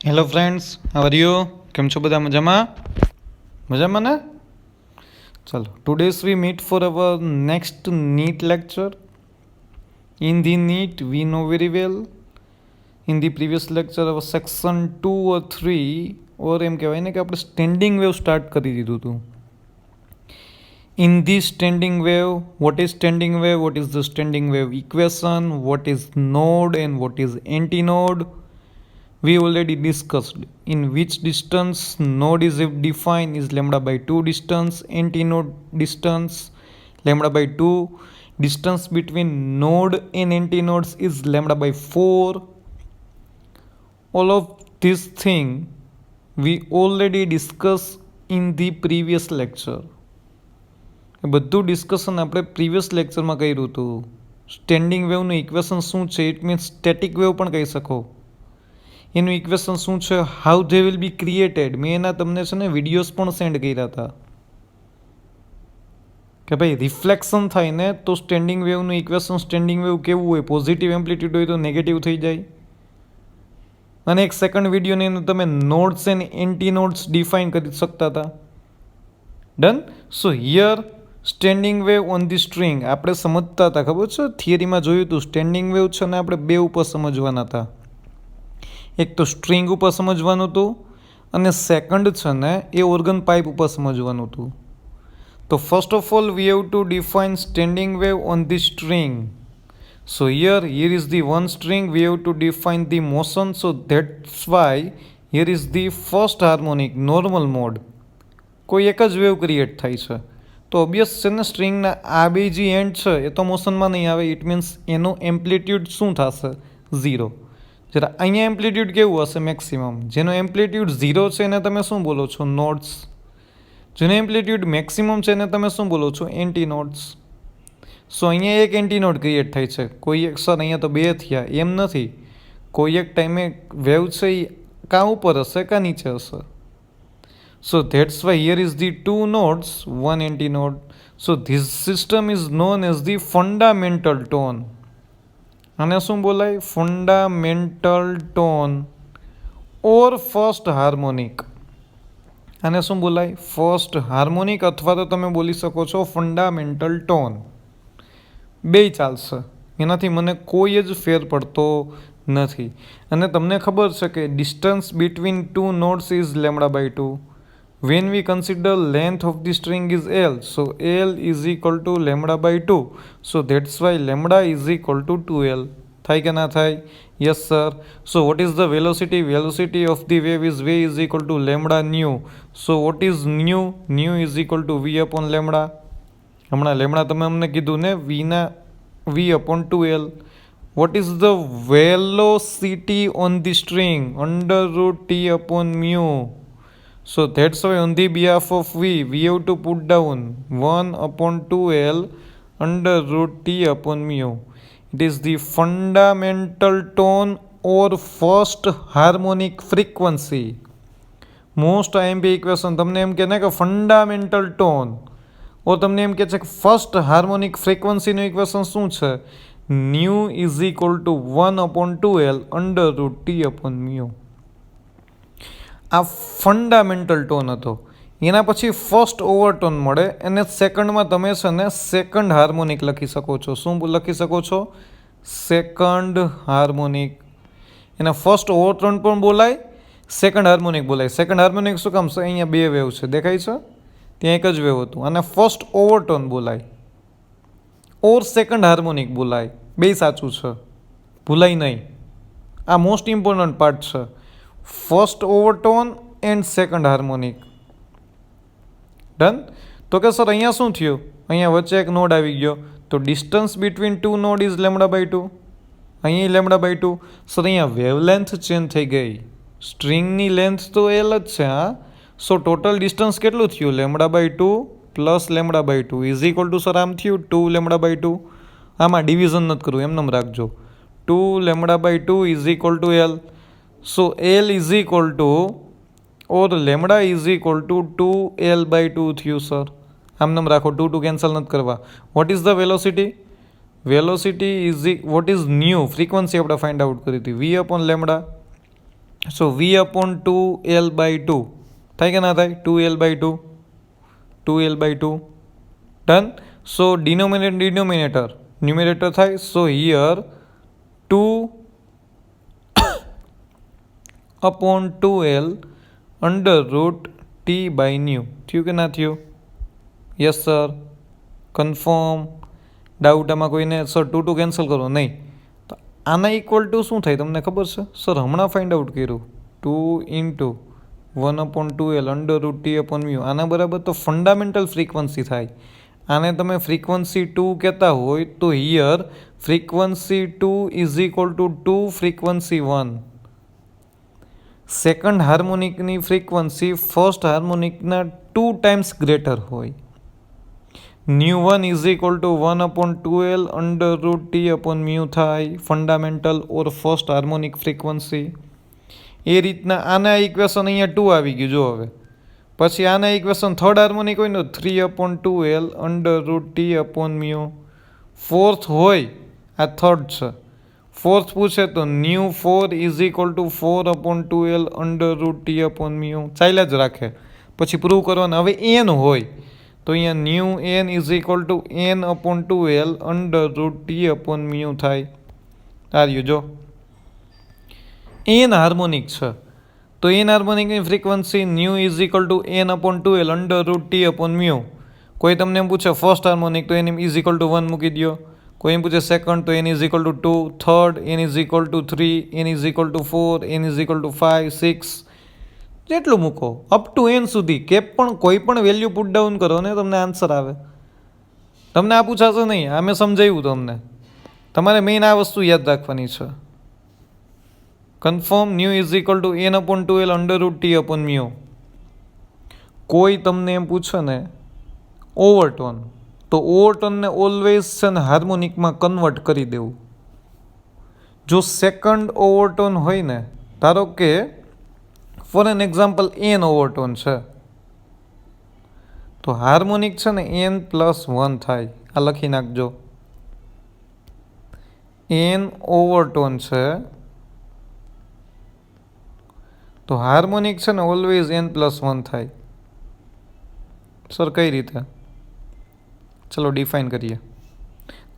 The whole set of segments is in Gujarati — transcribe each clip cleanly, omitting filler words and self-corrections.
Hello friends, how are you? કેમ છો બધા? મજામાં ને? ચલો, today's we meet for our next NEET lecture. In the NEET, we know very well. In the previous lecture, our section 2 or 3, or એમ કહેવાય ને કે આપણે સ્ટેન્ડિંગ વેવ સ્ટાર્ટ કરી દીધું હતું. In the standing wave, what is standing wave? What is the standing wave equation? What is node and what is antinode? We already discussed in which distance node is defined is lambda by 2 distance, antinode distance lambda by 2, distance between node and antinodes is lambda by 4. All of this thing we already discussed in the previous lecture. બધું ડિસ્કશન આપણે પ્રીવિયસ લેક્ચરમાં કર્યું હતું. સ્ટેન્ડિંગ વેવનું ઇક્વેશન શું છે? ઇટ મીન્સ સ્ટેટિક વેવ પણ કહી શકો. એનું ઇક્વેશન શું છે? How they will be created. મેં એના તમને છે ને વિડીયોઝ પણ સેન્ડ કર્યા હતા કે ભાઈ રિફ્લેક્શન થાય ને તો સ્ટેન્ડિંગ વેવનું ઇક્વેશન, સ્ટેન્ડિંગ વેવ કેવું હોય, પોઝિટિવ એમ્પ્લિટ્યુડ હોય તો નેગેટિવ થઈ જાય. અને એક સેકન્ડ વિડીયોની અંદર તમે nodes and anti nodes define કરી શકતા હતા. Done. So here standing wave on the string આપણે સમજતા હતા, ખબર છે? થિયરીમાં જોયું હતું સ્ટેન્ડિંગ વેવ છે ને આપણે બે ઉપર સમજવાના હતા. એક તો સ્ટ્રિંગ ઉપર સમજવાનું હતું અને સેકન્ડ છે ને એ ઓર્ગન પાઇપ ઉપર સમજવાનું હતું. તો first of all we have to define standing wave on the string. So here is the one string, V have to define the motion. So that's Y here is the first harmonic normal mode. કોઈ એક જ વેવ ક્રિએટ થાય છે તો ઓબ્વિયસ છે ને સ્ટ્રિંગના આ બે જે એન્ડ છે એ તો મોશનમાં નહીં આવે. ઇટ મીન્સ એનું એમ્પ્લિટ્યુડ શું થશે? 0. જરા અહીંયા એમ્પ્લિટ્યુડ કેવું હશે? મેક્સિમમ. જેનો એમ્પ્લિટ્યુડ 0 છે એને તમે શું બોલો છો? નોડ્સ. જેનો એમ્પ્લિટ્યુડ મેક્સિમમ છે એને તમે શું બોલો છો? Anti nodes. સો અહીંયા એક એન્ટી નોડ ક્રિએટ થાય છે. કોઈ એક સર અહીંયા તો બે થયા એમ નથી. કોઈ એક ટાઈમે વેવ છે એ કાં ઉપર હશે કાં નીચે હશે. So that's why here is the two nodes, one antinode. So this system is known as the fundamental tone. આને શું બોલાય? ફંડામેન્ટલ ટોન ઓર ફર્સ્ટ હાર્મોનિક. આને શું બોલાય? ફર્સ્ટ હાર્મોનિક, અથવા તો તમે બોલી શકો છો ફંડામેન્ટલ ટોન. બે ચાલશે, એનાથી મને કોઈ જ ફેર પડતો નથી. અને તમને ખબર છે કે distance between two nodes is lambda by 2. When we consider length of the string is L, so L is equal to lambda by 2. So that's why lambda is equal to 2L. થાય કે ના થાય? Yes sir. So what is the velocity? Velocity of the wave is v is equal to lambda nu. So what is nu? Nu is equal to v upon lambda. હમણાં લેમ્ડા તમે અમને કીધું ને v upon 2L. What is the velocity on the string? Under root t upon mu. So that's why on the behalf of v have to put down 1 upon 2L under root t upon mu. It is the fundamental tone or first harmonic frequency. Most IMP equation તમને એમ કહે ને કે ફંડામેન્ટલ ટોન, ઓ તમને એમ કહે છે કે ફર્સ્ટ હાર્મોનિક ફ્રીક્વન્સીનું ઇક્વેશન શું છે? New is equal to 1 upon 2L under root t upon mu. આ ફંડામેન્ટલ ટોન હતો. એના પછી ફર્સ્ટ ઓવરટોન મળે એને સેકન્ડમાં તમે છે ને સેકન્ડ હાર્મોનિક લખી શકો છો. શું લખી શકો છો? Second harmonic. એના ફર્સ્ટ ઓવરટોન પણ બોલાય, સેકન્ડ હાર્મોનિક બોલાય. સેકન્ડ હાર્મોનિક શું કામ છે? અહીંયા બે વેવ છે, દેખાય છે? ત્યાં એક જ વેવ હતું. અને ફર્સ્ટ ઓવરટોન બોલાય ઓર સેકન્ડ હાર્મોનિક બોલાય. બે સાચું છે, ભૂલાય નહીં. આ મોસ્ટ ઇમ્પોર્ટન્ટ પાર્ટ છે. First overtone and second harmonic. Done. તો કે સર અહીંયા શું થયું? અહીંયા વચ્ચે એક નોડ આવી ગયો તો distance between two node is lambda by 2. અહીંયા લેમ્ડા બાય 2. સર અહીંયા વેવલેન્થ ચેન્જ થઈ ગઈ. સ્ટ્રિંગની લેન્થ તો એલ જ છે. હા. સો ટોટલ ડિસ્ટન્સ કેટલું થયું? Lambda by 2 plus lambda by 2 is equal to sir આમ થયું 2 લેમ્ડા બાય 2. આમાં ડિવિઝન નથી કરવું, એમને રાખજો. 2 lambda by 2 is equal to L. So L is equal to or lambda is equal to 2L by 2 થયું સર. આમ નામ રાખો, 2 કેન્સલ નથી કરવા. Vote is the velocity? Velocity is what is new frequency આપણે ફાઇન્ડ આઉટ કરી હતી v upon લેમ્ડા. સો વી અપોન 2L/2 થાય કે ના થાય? 2L/2 2L/2 done. સો ડિનોમિનેટર ન્યુમિનેટર થાય. સો હિયર 2/2L √T/ન્યુ થયું કે ના થયું? Yes sir. કન્ફર્મ? ડાઉટ આમાં કોઈને? સર 2 કેન્સલ કરો નહીં. તો આના ઇક્વલ ટુ શું થાય તમને ખબર છે? સર હમણાં ફાઇન્ડ આઉટ કર્યું. 2 × 1/2L √T/μ. આના બરાબર તો ફંડામેન્ટલ ફ્રીક્વન્સી થાય. આને તમે ફ્રીક્વન્સી 2 કહેતા હોય તો here frequency 2 is equal to 2 frequency 1. Second હાર્મોનિકની ફ્રીક્વન્સી ફર્સ્ટ હાર્મોનિકના 2 ટાઈમ્સ ગ્રેટર હોય. ν1 is equal to 1/2L √T/μ થાય fundamental or first harmonic frequency. એ રીતના આના ઇક્વેશન અહીંયા 2 આવી ગયું. જો હવે પછી આના ઇક્વેશન થર્ડ હાર્મોનિક હોય ને 3/2L √T/μ. ફોર્થ હોય આ થર્ડ છે. ફોર્થ પૂછે તો ν4 is equal two 4/2L √T/μ. ચાલ્યા જ રાખે. પછી પ્રૂવ કરવાનું. હવે n હોય તો અહીંયા ν is equal to n/2L √T/μ થાય. આવ્યું જો. n હાર્મોનિક છે તો n હાર્મોનિકની frequency ν is equal to n/2L √T/μ. કોઈ તમને એમ પૂછે ફર્સ્ટ હાર્મોનિક તો n ઇઝ ઇક્વલ ટુ 1 મૂકી દો. કોઈ એમ પૂછે સેકન્ડ તો n is equal to 2, third n is equal to 3, n is equal to 4, n is equal to 5, 6, જેટલું મૂકો અપ ટુ n સુધી કોઈ પણ વેલ્યુ પુટ ડાઉન કરો ને તમને આન્સર આવે. તમને આ પૂછાશે નહીં. આ મેં સમજાવ્યું તમને. તમારે મેઇન આ વસ્તુ યાદ રાખવાની છે. Confirm? ν is equal to n/2L √T/μ. કોઈ તમને એમ પૂછે ને ઓવરટોન તો ઓવરટોનને ઓલવેઝ છે ને હાર્મોનિકમાં કન્વર્ટ કરી દેવું. જો સેકન્ડ ઓવરટોન હોય ને, ધારો કે ફોર એન એક્ઝામ્પલ n ઓવરટોન છે તો હાર્મોનિક છે ને n+1 થાય. આ લખી નાખજો. n ઓવરટોન છે તો હાર્મોનિક છે ને ઓલવેઝ n+1 થાય. સર કઈ રીતે? ચલો ડિફાઇન કરીએ.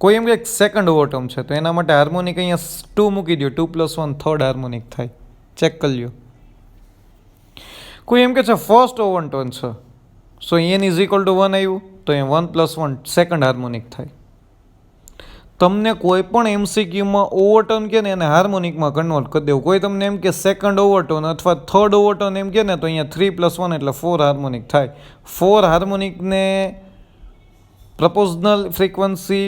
કોઈ એમ કે સેકન્ડ ઓવરટોન છે તો એના માટે હાર્મોનિક અહીંયા 2 મૂકી દો. 2+1 થર્ડ હાર્મોનિક થાય. ચેક કરી લ્યો. કોઈ એમ કે છે ફર્સ્ટ ઓવરટોન છે સો n ઇઝ ઇક્વલ ટુ 1 આવ્યું તો એ 1+1 સેકન્ડ હાર્મોનિક થાય. તમને કોઈ પણ એમસીક્યુમાં ઓવરટોન કે ને એને હાર્મોનિકમાં કન્વર્ટ કરી દેવું. કોઈ તમને એમ કે સેકન્ડ ઓવરટોન અથવા થર્ડ ઓવરટોન એમ કે ને તો અહીંયા 3+1 એટલે 4 હાર્મોનિક થાય. 4 હાર્મોનિકને પ્રપોઝનલ ફ્રીક્વન્સી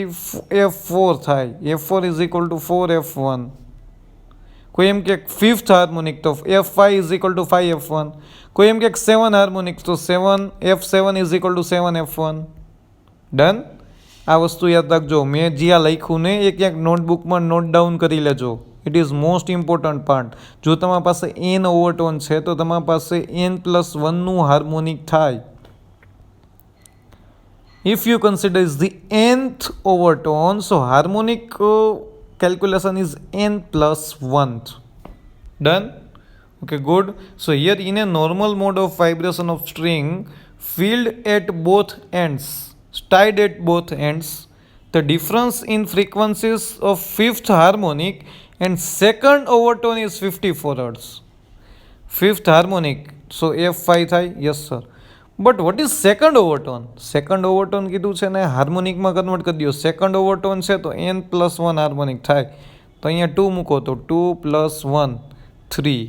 f4 થાય. f4 is equal two 4f1. કોઈ એમ કે ફિફ્થ હાર્મોનિક તો f5 is equal two 5f1. કોઈ એમ કે 7 હાર્મોનિક તો f7 is equal two 7f1. Done. આ વસ્તુ યાદ રાખજો. મેં જ્યાં લખ્યું ને એ ક્યાંક નોટબુકમાં નોટ ડાઉન કરી લેજો. It is most important part. જો તમારી પાસે n ઓવરટોન છે તો તમારી પાસે n+1નું હાર્મોનિક થાય. If you consider the nth overtone, so harmonic calculation is n+1. Done? Okay, good. So here in a normal mode of vibration of string, filled at both ends, tied at both ends, the difference in frequencies of fifth harmonic and second overtone is 54 Hz. Fifth harmonic, so F5 થાય. Yes sir. But what is second overtone? Second overtone કીધું છે ને હાર્મોનિકમાં કન્વર્ટ કરી દો. સેકન્ડ ઓવરટોન છે તો n+1 હાર્મોનિક થાય. તો અહીંયા 2 મૂકો તો 2+1 3.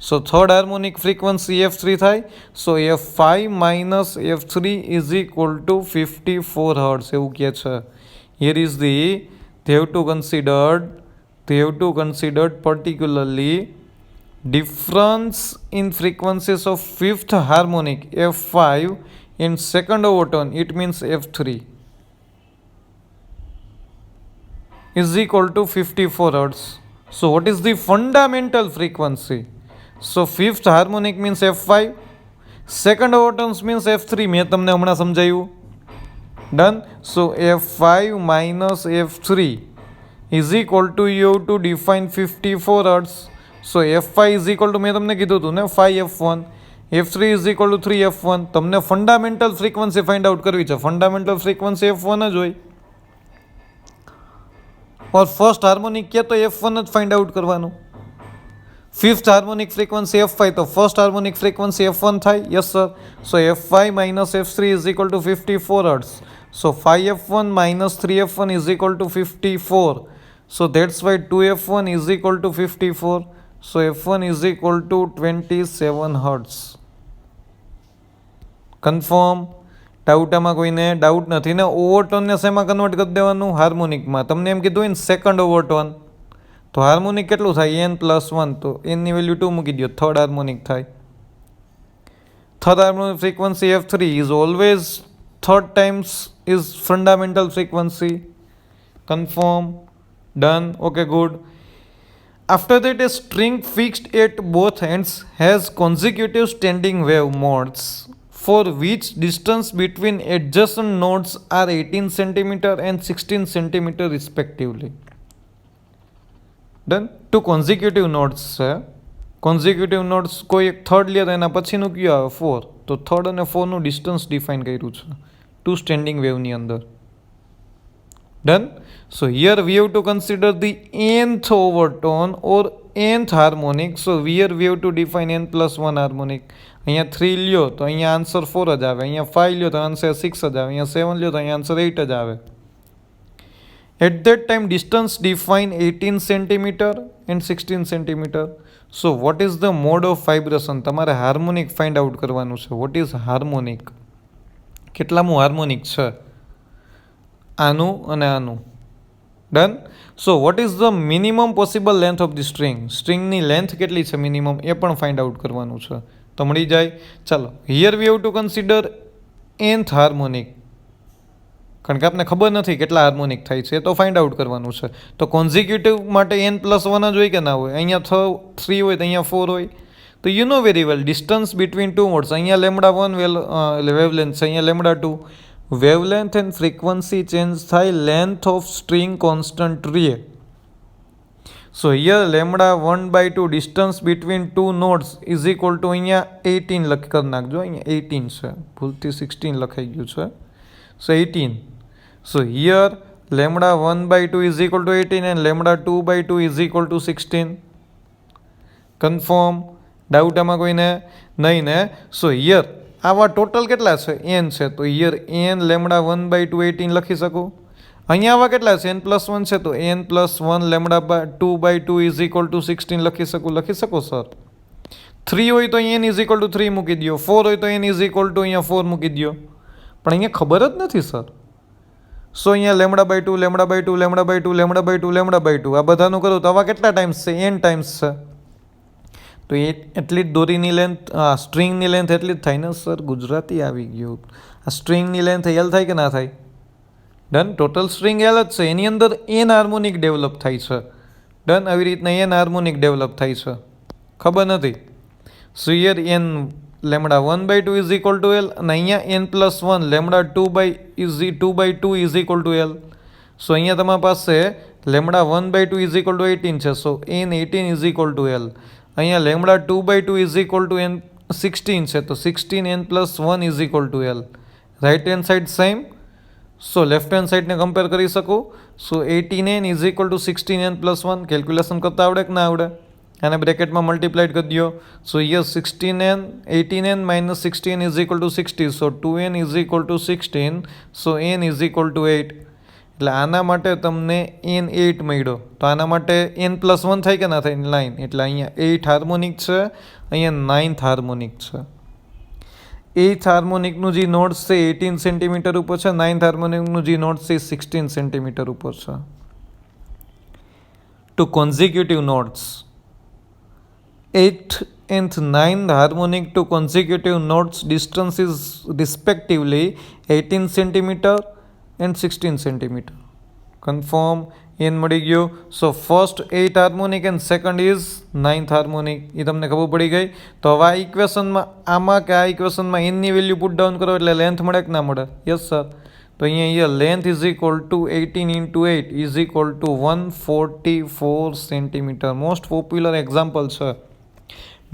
સો થર્ડ હાર્મોનિક ફ્રીક્વન્સી f3 થાય. સો f5 minus f3 is equal to 54 hertz એવું કહે છે. Here is the they have to considered particularly difference in frequencies of fifth harmonic f5 in second overtone, it means f3 is equal to 54 Hz. So what is the fundamental frequency? So fifth harmonic means f5, second overtones means f3. મેં તમને હમણાં સમજાયું. Done. So f5 minus f3 is equal to, you have to define 54 Hz. So F5 is equal two મેં તમને કીધું હતું ને 5F1, F3 is equal to 3F1. તમને ફંડામેન્ટલ ફ્રીક્વન્સી ફાઇન્ડ આઉટ કરવી છે. ફંડામેન્ટલ ફ્રીક્વન્સી F1 જ હોય. और फर्स्ट हार्मोनिक क्या तो F1 જ ફાઇન્ડ આઉટ કરવાનું. ફિફ્થ હાર્મોનિક ફ્રીક્વન્સી F5 તો ફર્સ્ટ હાર્મોનિક ફ્રીક્વન્સી F1 થાય. Yes sir. So F5 minus F3 is equal to 54 hertz. So 5F1 minus 3F1 is equal to 54. So that's why 2F1 is equal to 54. So F1 is equal to 27 hertz. Confirm? ડાઉટામાં કોઈને ડાઉટ નથી ને? ઓવરટોનને શેમાં કન્વર્ટ કરી દેવાનું? હાર્મોનિકમાં. તમને એમ કીધું હોય ને સેકન્ડ ઓવરટોન, તો હાર્મોનિક કેટલું થાય? n+1. તો nની વેલ્યુ 2 મૂકી દો, થર્ડ હાર્મોનિક થાય. Third harmonic frequency F3 is always third times is fundamental frequency. Confirm? Done? Okay, good. After that, a string fixed at both ends has consecutive standing wave modes for which distance between adjacent nodes are 18 cm and 16 cm respectively. Done? Two consecutive nodes છે. કોન્ઝિક્યુટિવ નોડ્સ કોઈ એક થર્ડ લે તો એના પછીનું કયું આવે? 4. તો થર્ડ અને 4નું ડિસ્ટન્સ ડિફાઇન કર્યું છે ટુ સ્ટેન્ડિંગ વેવની અંદર. Done? So here we have to consider the nth overtone or nth harmonic. So here we have to define n+1 harmonic. અહીંયા 3 લ્યો તો અહીંયા આન્સર 4 જ આવે. અહીંયા 5 લ્યો તો આન્સર 6 જ આવે. અહીંયા 7 લ્યો તો અહીંયા આન્સર 8 જ આવે. At that time distance define 18 cm and 16 cm. So what is the mode of vibration? તમારે હાર્મોનિક ફાઇન્ડ આઉટ કરવાનું છે. What is harmonic? કેટલામું હાર્મોનિક છે? આનું અને આનું. Done? So what is the minimum possible length of the string? સ્ટ્રિંગની લેન્થ કેટલી છે મિનિમમ એ પણ ફાઇન્ડ આઉટ કરવાનું છે. તો મળી જાય. ચાલો, here we have to consider nth harmonic, કારણ કે આપણે ખબર નથી કેટલા હાર્મોનિક થાય છે, તો ફાઇન્ડ આઉટ કરવાનું છે. તો કોન્ઝિક્યુટિવ માટે n+1 જ હોય કે ના હોય? અહીંયા 3 હોય તો અહીંયા 4 હોય. તો you know very well distance between two modes. અહીંયા λ1 વેવલેન્થ છે, અહીંયા λ2. વેવલેન્થ એન્ડ ફ્રીક્વન્સી ચેન્જ થાય, લેન્થ ઓફ સ્ટ્રિંગ કોન્સ્ટન્ટ રહે. So here λ1/2 distance between two nodes is equal to અહીંયા 18 કરી નાખજો. અહીંયા 18 છે, ભૂલથી 16 લખાઈ ગયું છે. સો 18. So here λ1/2 is equal to 18 and λ2/2 is equal to 16. Confirm? Doubt આમાં કોઈને નહીં ને? સો હિયર આવા ટોટલ કેટલા છે? n છે. તો હિયર n λ1/2 18 લખી શકું. અહીંયા આવા કેટલા છે? n+1 છે, તો n+1 λ2/2 is equal to 16 લખી શકું. લખી શકો સર? 3 હોય તો n is equal to 3 મૂકી દો. 4 હોય તો n is equal to અહીંયા 4 મૂકી દો. પણ અહીંયા ખબર જ નથી સર. સો અહીંયા λ/2 λ/2 λ/2 λ/2 λ/2 આ બધાનું કરું તો આવા કેટલા ટાઈમ્સ છે? n ટાઈમ્સ છે. તો એટલી જ દોરીની લેન્થ, સ્ટ્રિંગની લેન્થ એટલી જ થાય ને સર? ગુજરાતી આવી ગયું. આ સ્ટ્રિંગની લેન્થ એલ થાય કે ના થાય? ડન? ટોટલ સ્ટ્રિંગ એલ જ છે, એની અંદર n હાર્મોનિક ડેવલપ થાય છે. ડન? આવી રીતના n હાર્મોનિક ડેવલપ થાય છે. ખબર નથી. સો here n λ1/2 is equal to L અને અહીંયા n+1 λ2/2 is equal to L. સો અહીંયા તમારી પાસે λ1/2 is equal to 18 છે. સો n18 is equal to L. અહીંયા λ2/2 is equal to n16 છે, તો 16 n+1 is equal to L. Right hand side same. So left hand સાઇડને કમ્પેર કરી શકો. સો 18n is equal to 16n+1. Calculation કરતા આવડે કે ના આવડે? આને બ્રેકેટમાં મલ્ટીપ્લાઇડ કરી દો. સો yes 18n minus 16 is equal to 60. So 2n is equal to 16. So n is equal to 8. એટલે આના માટે તમને n 8 મળ્યો. તો આના માટે n+1 થાય કે ના થાય? 9. એટલે અહીંયા 8 હાર્મોનિક છે, અહીંયા 9th હાર્મોનિક છે. 8th હાર્મોનિકનું જે નોટ્સ છે 18 સેન્ટીમીટર ઉપર છે, 9th હાર્મોનિકનું જે નોટ્સ છે 16 સેન્ટીમીટર ઉપર છે. Two consecutive notes 8th and 9th harmonic to consecutive notes distance is respectively 18 cm and 16 cm. Confirm? n મળી ગયો. So first 8 harmonic and second is 9th harmonic. એ તમને ખબર પડી ગઈ. તો હવે આ ઇક્વેશનમાં આમાં કે આ ઇક્વેશનમાં nની વેલ્યુ પુટ ડાઉન કરો એટલે લેન્થ મળે કે ના મળે? Yes sir. તો અહીંયા length is equal to 18 into 8 is equal to 144 centimetre. Most popular example છે.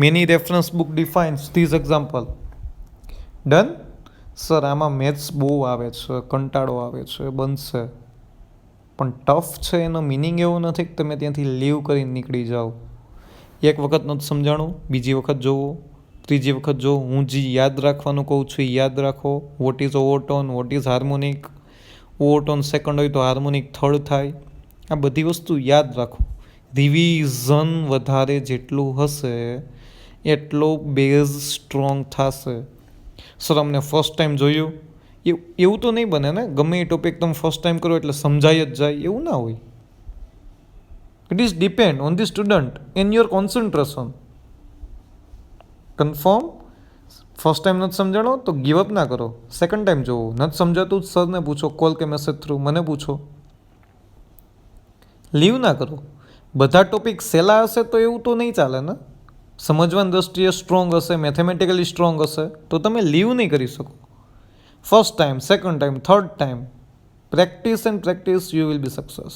Many reference book defines this example. Done. Sir આમાં મેથ્સ બહુ આવે છે, કંટાળો આવે છે, બનશે, પણ ટફ છે એનો મિનિંગ એવો નથી કે તમે ત્યાંથી લીવ કરીને નીકળી જાઓ. એક વખત નથી સમજાણું, બીજી વખત જોવો, ત્રીજી વખત જો. હું જે યાદ રાખવાનું કહું છું એ યાદ રાખો. What is overtone, what is harmonic. Overtone second હોય તો હાર્મોનિક થર્ડ થાય. આ બધી વસ્તુ યાદ રાખો. રિવિઝન વધારે જેટલું હશે એટલો બેઝ સ્ટ્રોંગ થશે. સર અમને ફર્સ્ટ ટાઈમ જોયું એવું તો નહીં બને ને. ગમે એ ટોપિક તમે ફર્સ્ટ ટાઈમ કરો એટલે સમજાઈ જ જાય એવું ના હોય. It is depend on the student and your concentration. Confirm. First time નથી સમજાણો તો ગીવ અપ ના કરો, સેકન્ડ ટાઈમ જોવો. નથી સમજાતું સરને પૂછો, કોલ કે મેસેજ થ્રુ મને પૂછો. લીવ ના કરો. બધા ટોપિક સહેલા હશે તો એવું તો નહીં ચાલે ને. સમજવાની દ્રષ્ટિએ સ્ટ્રોંગ હશે, મેથેમેટિકલી સ્ટ્રોંગ હશે તો તમે લીવ નહીં કરી શકો. First time, second time, third time, practice and practice you will be success.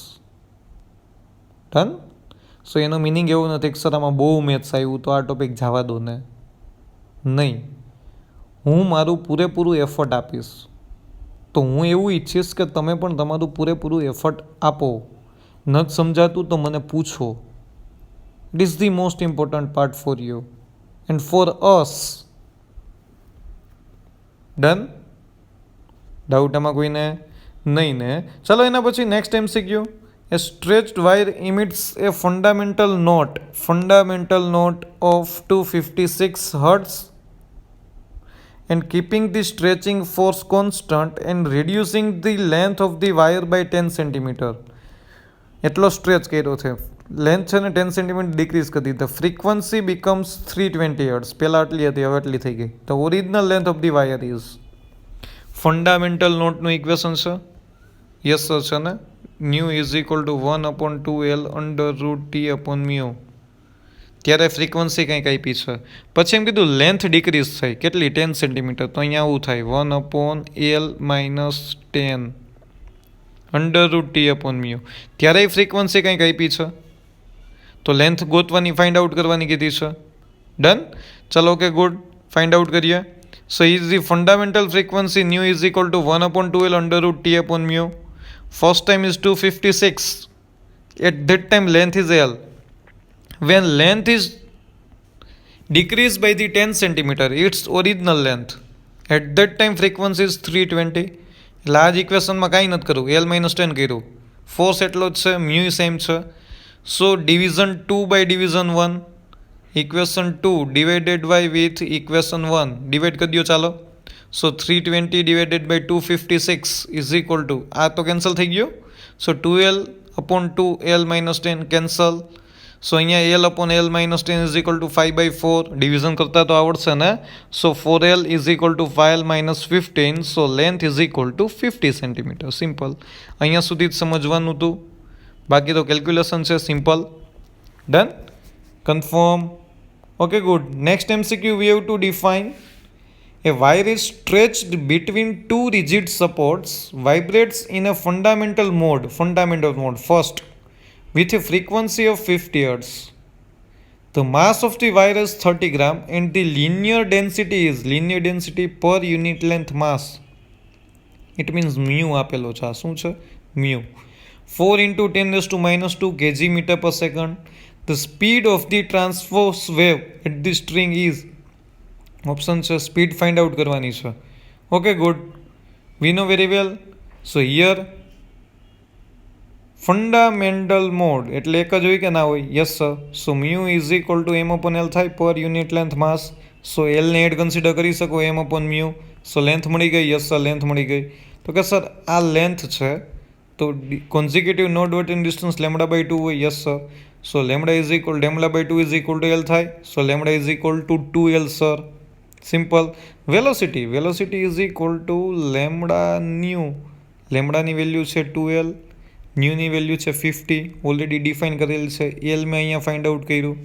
Done. So એનો મિનિંગ એવું નથી કે સર આમાં બહુ મેથ્સ આવ્યું તો આ ટોપિક જવા દો ને. નહીં, હું મારું પૂરેપૂરું એફર્ટ આપીશ. તો હું એવું ઈચ્છીશ કે તમે પણ તમારું પૂરેપૂરું એફર્ટ આપો. નથી સમજાતું તો મને પૂછો. It is the most important part for you and for us. Done. Doubt આમાં કોઈને નહીં ને? ચલો એના પછી next MCQ. A stretched wire emits a fundamental note of 256 Hz and keeping the stretching force constant and reducing the length of the wire by 10 cm. એટલો સ્ટ્રેચ કર્યો છે, લેન્થ છે ને 10 cm ડિક્રીઝ કરી દીધી. Frequency becomes 320 Hz. પહેલાં આટલી હતી, હવે આટલી થઈ ગઈ. The original length of the wire is. Fundamental નોટનું ઇક્વેશન છે. યસ સર છે ને. New is equal to 1/2L √T/μ. ત્યારે ફ્રીક્વન્સી કંઈક આપી છે. પછી એમ કીધું લેન્થ ડિક્રીઝ થઈ, કેટલી? 10 cm. તો અહીંયા આવું થાય 1/L - 10 √T/μ. ત્યારે ફ્રીક્વન્સી કંઈક આપી છે તો લેન્થ ગોતવાની, ફાઇન્ડ આઉટ કરવાની કીધી છે. ડન. ચલો ઓકે ગુડ, ફાઇન્ડ આઉટ કરીએ. સો is the fundamental frequency new is equal to 1/2L √T/μ. First time is 256. At that time length is L. When length is decreased by the 10 cm, its original length. At that time frequency is 320. એટલે આ જ ઇક્વેશનમાં કાંઈ નથી કરવું. L - 10 કર્યું. ફોર્સ એટલો જ છે, મ્યુ સેમ છે. So division 2 by division 1. Equation 2 divided by with equation 1 divide કરી દો. ચાલો. So 320 divided by 256 is equal to, આ તો કેન્સલ થઈ ગયો. સો 2L/2L - 10 કેન્સલ. સો અહીંયા L/L - 10 is equal two 5/4. Division કરતા તો આવડશે ને. સો 4L is equal two 5L - 15. So length is equal two 50 cm. Simple. અહીંયા સુધી જ સમજવાનું હતું, બાકી તો કેલ્ક્યુલેશન છે simple. Done. Confirm. Okay good. Next MCQ we have to define. A wire is stretched between two rigid supports, vibrates in a fundamental mode first, with a frequency of 50 Hz. The mass of the wire is 30 gram and the linear density per unit length mass. It means mu આપેલો છે. આ શું છે? mu. 4 into 10⁻² kg meter per second. The speed of the transverse wave at the string is. Option છે સ્પીડ ફાઇન્ડ આઉટ કરવાની છે. Okay good, we know very well. So here fundamental mode એટલે એક જ હોય કે ના હોય? Yes sir. So mu is equal to M/L થાય per unit length mass. So એલને એડ કન્સિડર કરી શકો M/μ. સો લેન્થ મળી ગઈ. યસ સર, લેન્થ મળી ગઈ. તો કે સર આ લેન્થ છે તો કોન્ઝિક્યુટિવ નોડ વચ્ચેની ડિસ્ટન્સ λ/2 હોય. Yes sir. So λ is equal λ/2 is equal to L થાય. સો λ is equal to 2L sir. Simple. Velocity is equal to λ/new. લેમડાની વેલ્યુ છે 2L, ન્યુની વેલ્યુ છે 50. ઓલરેડી ડિફાઇન કરેલ છે. એલ મેં અહીંયા ફાઇન્ડ આઉટ કર્યું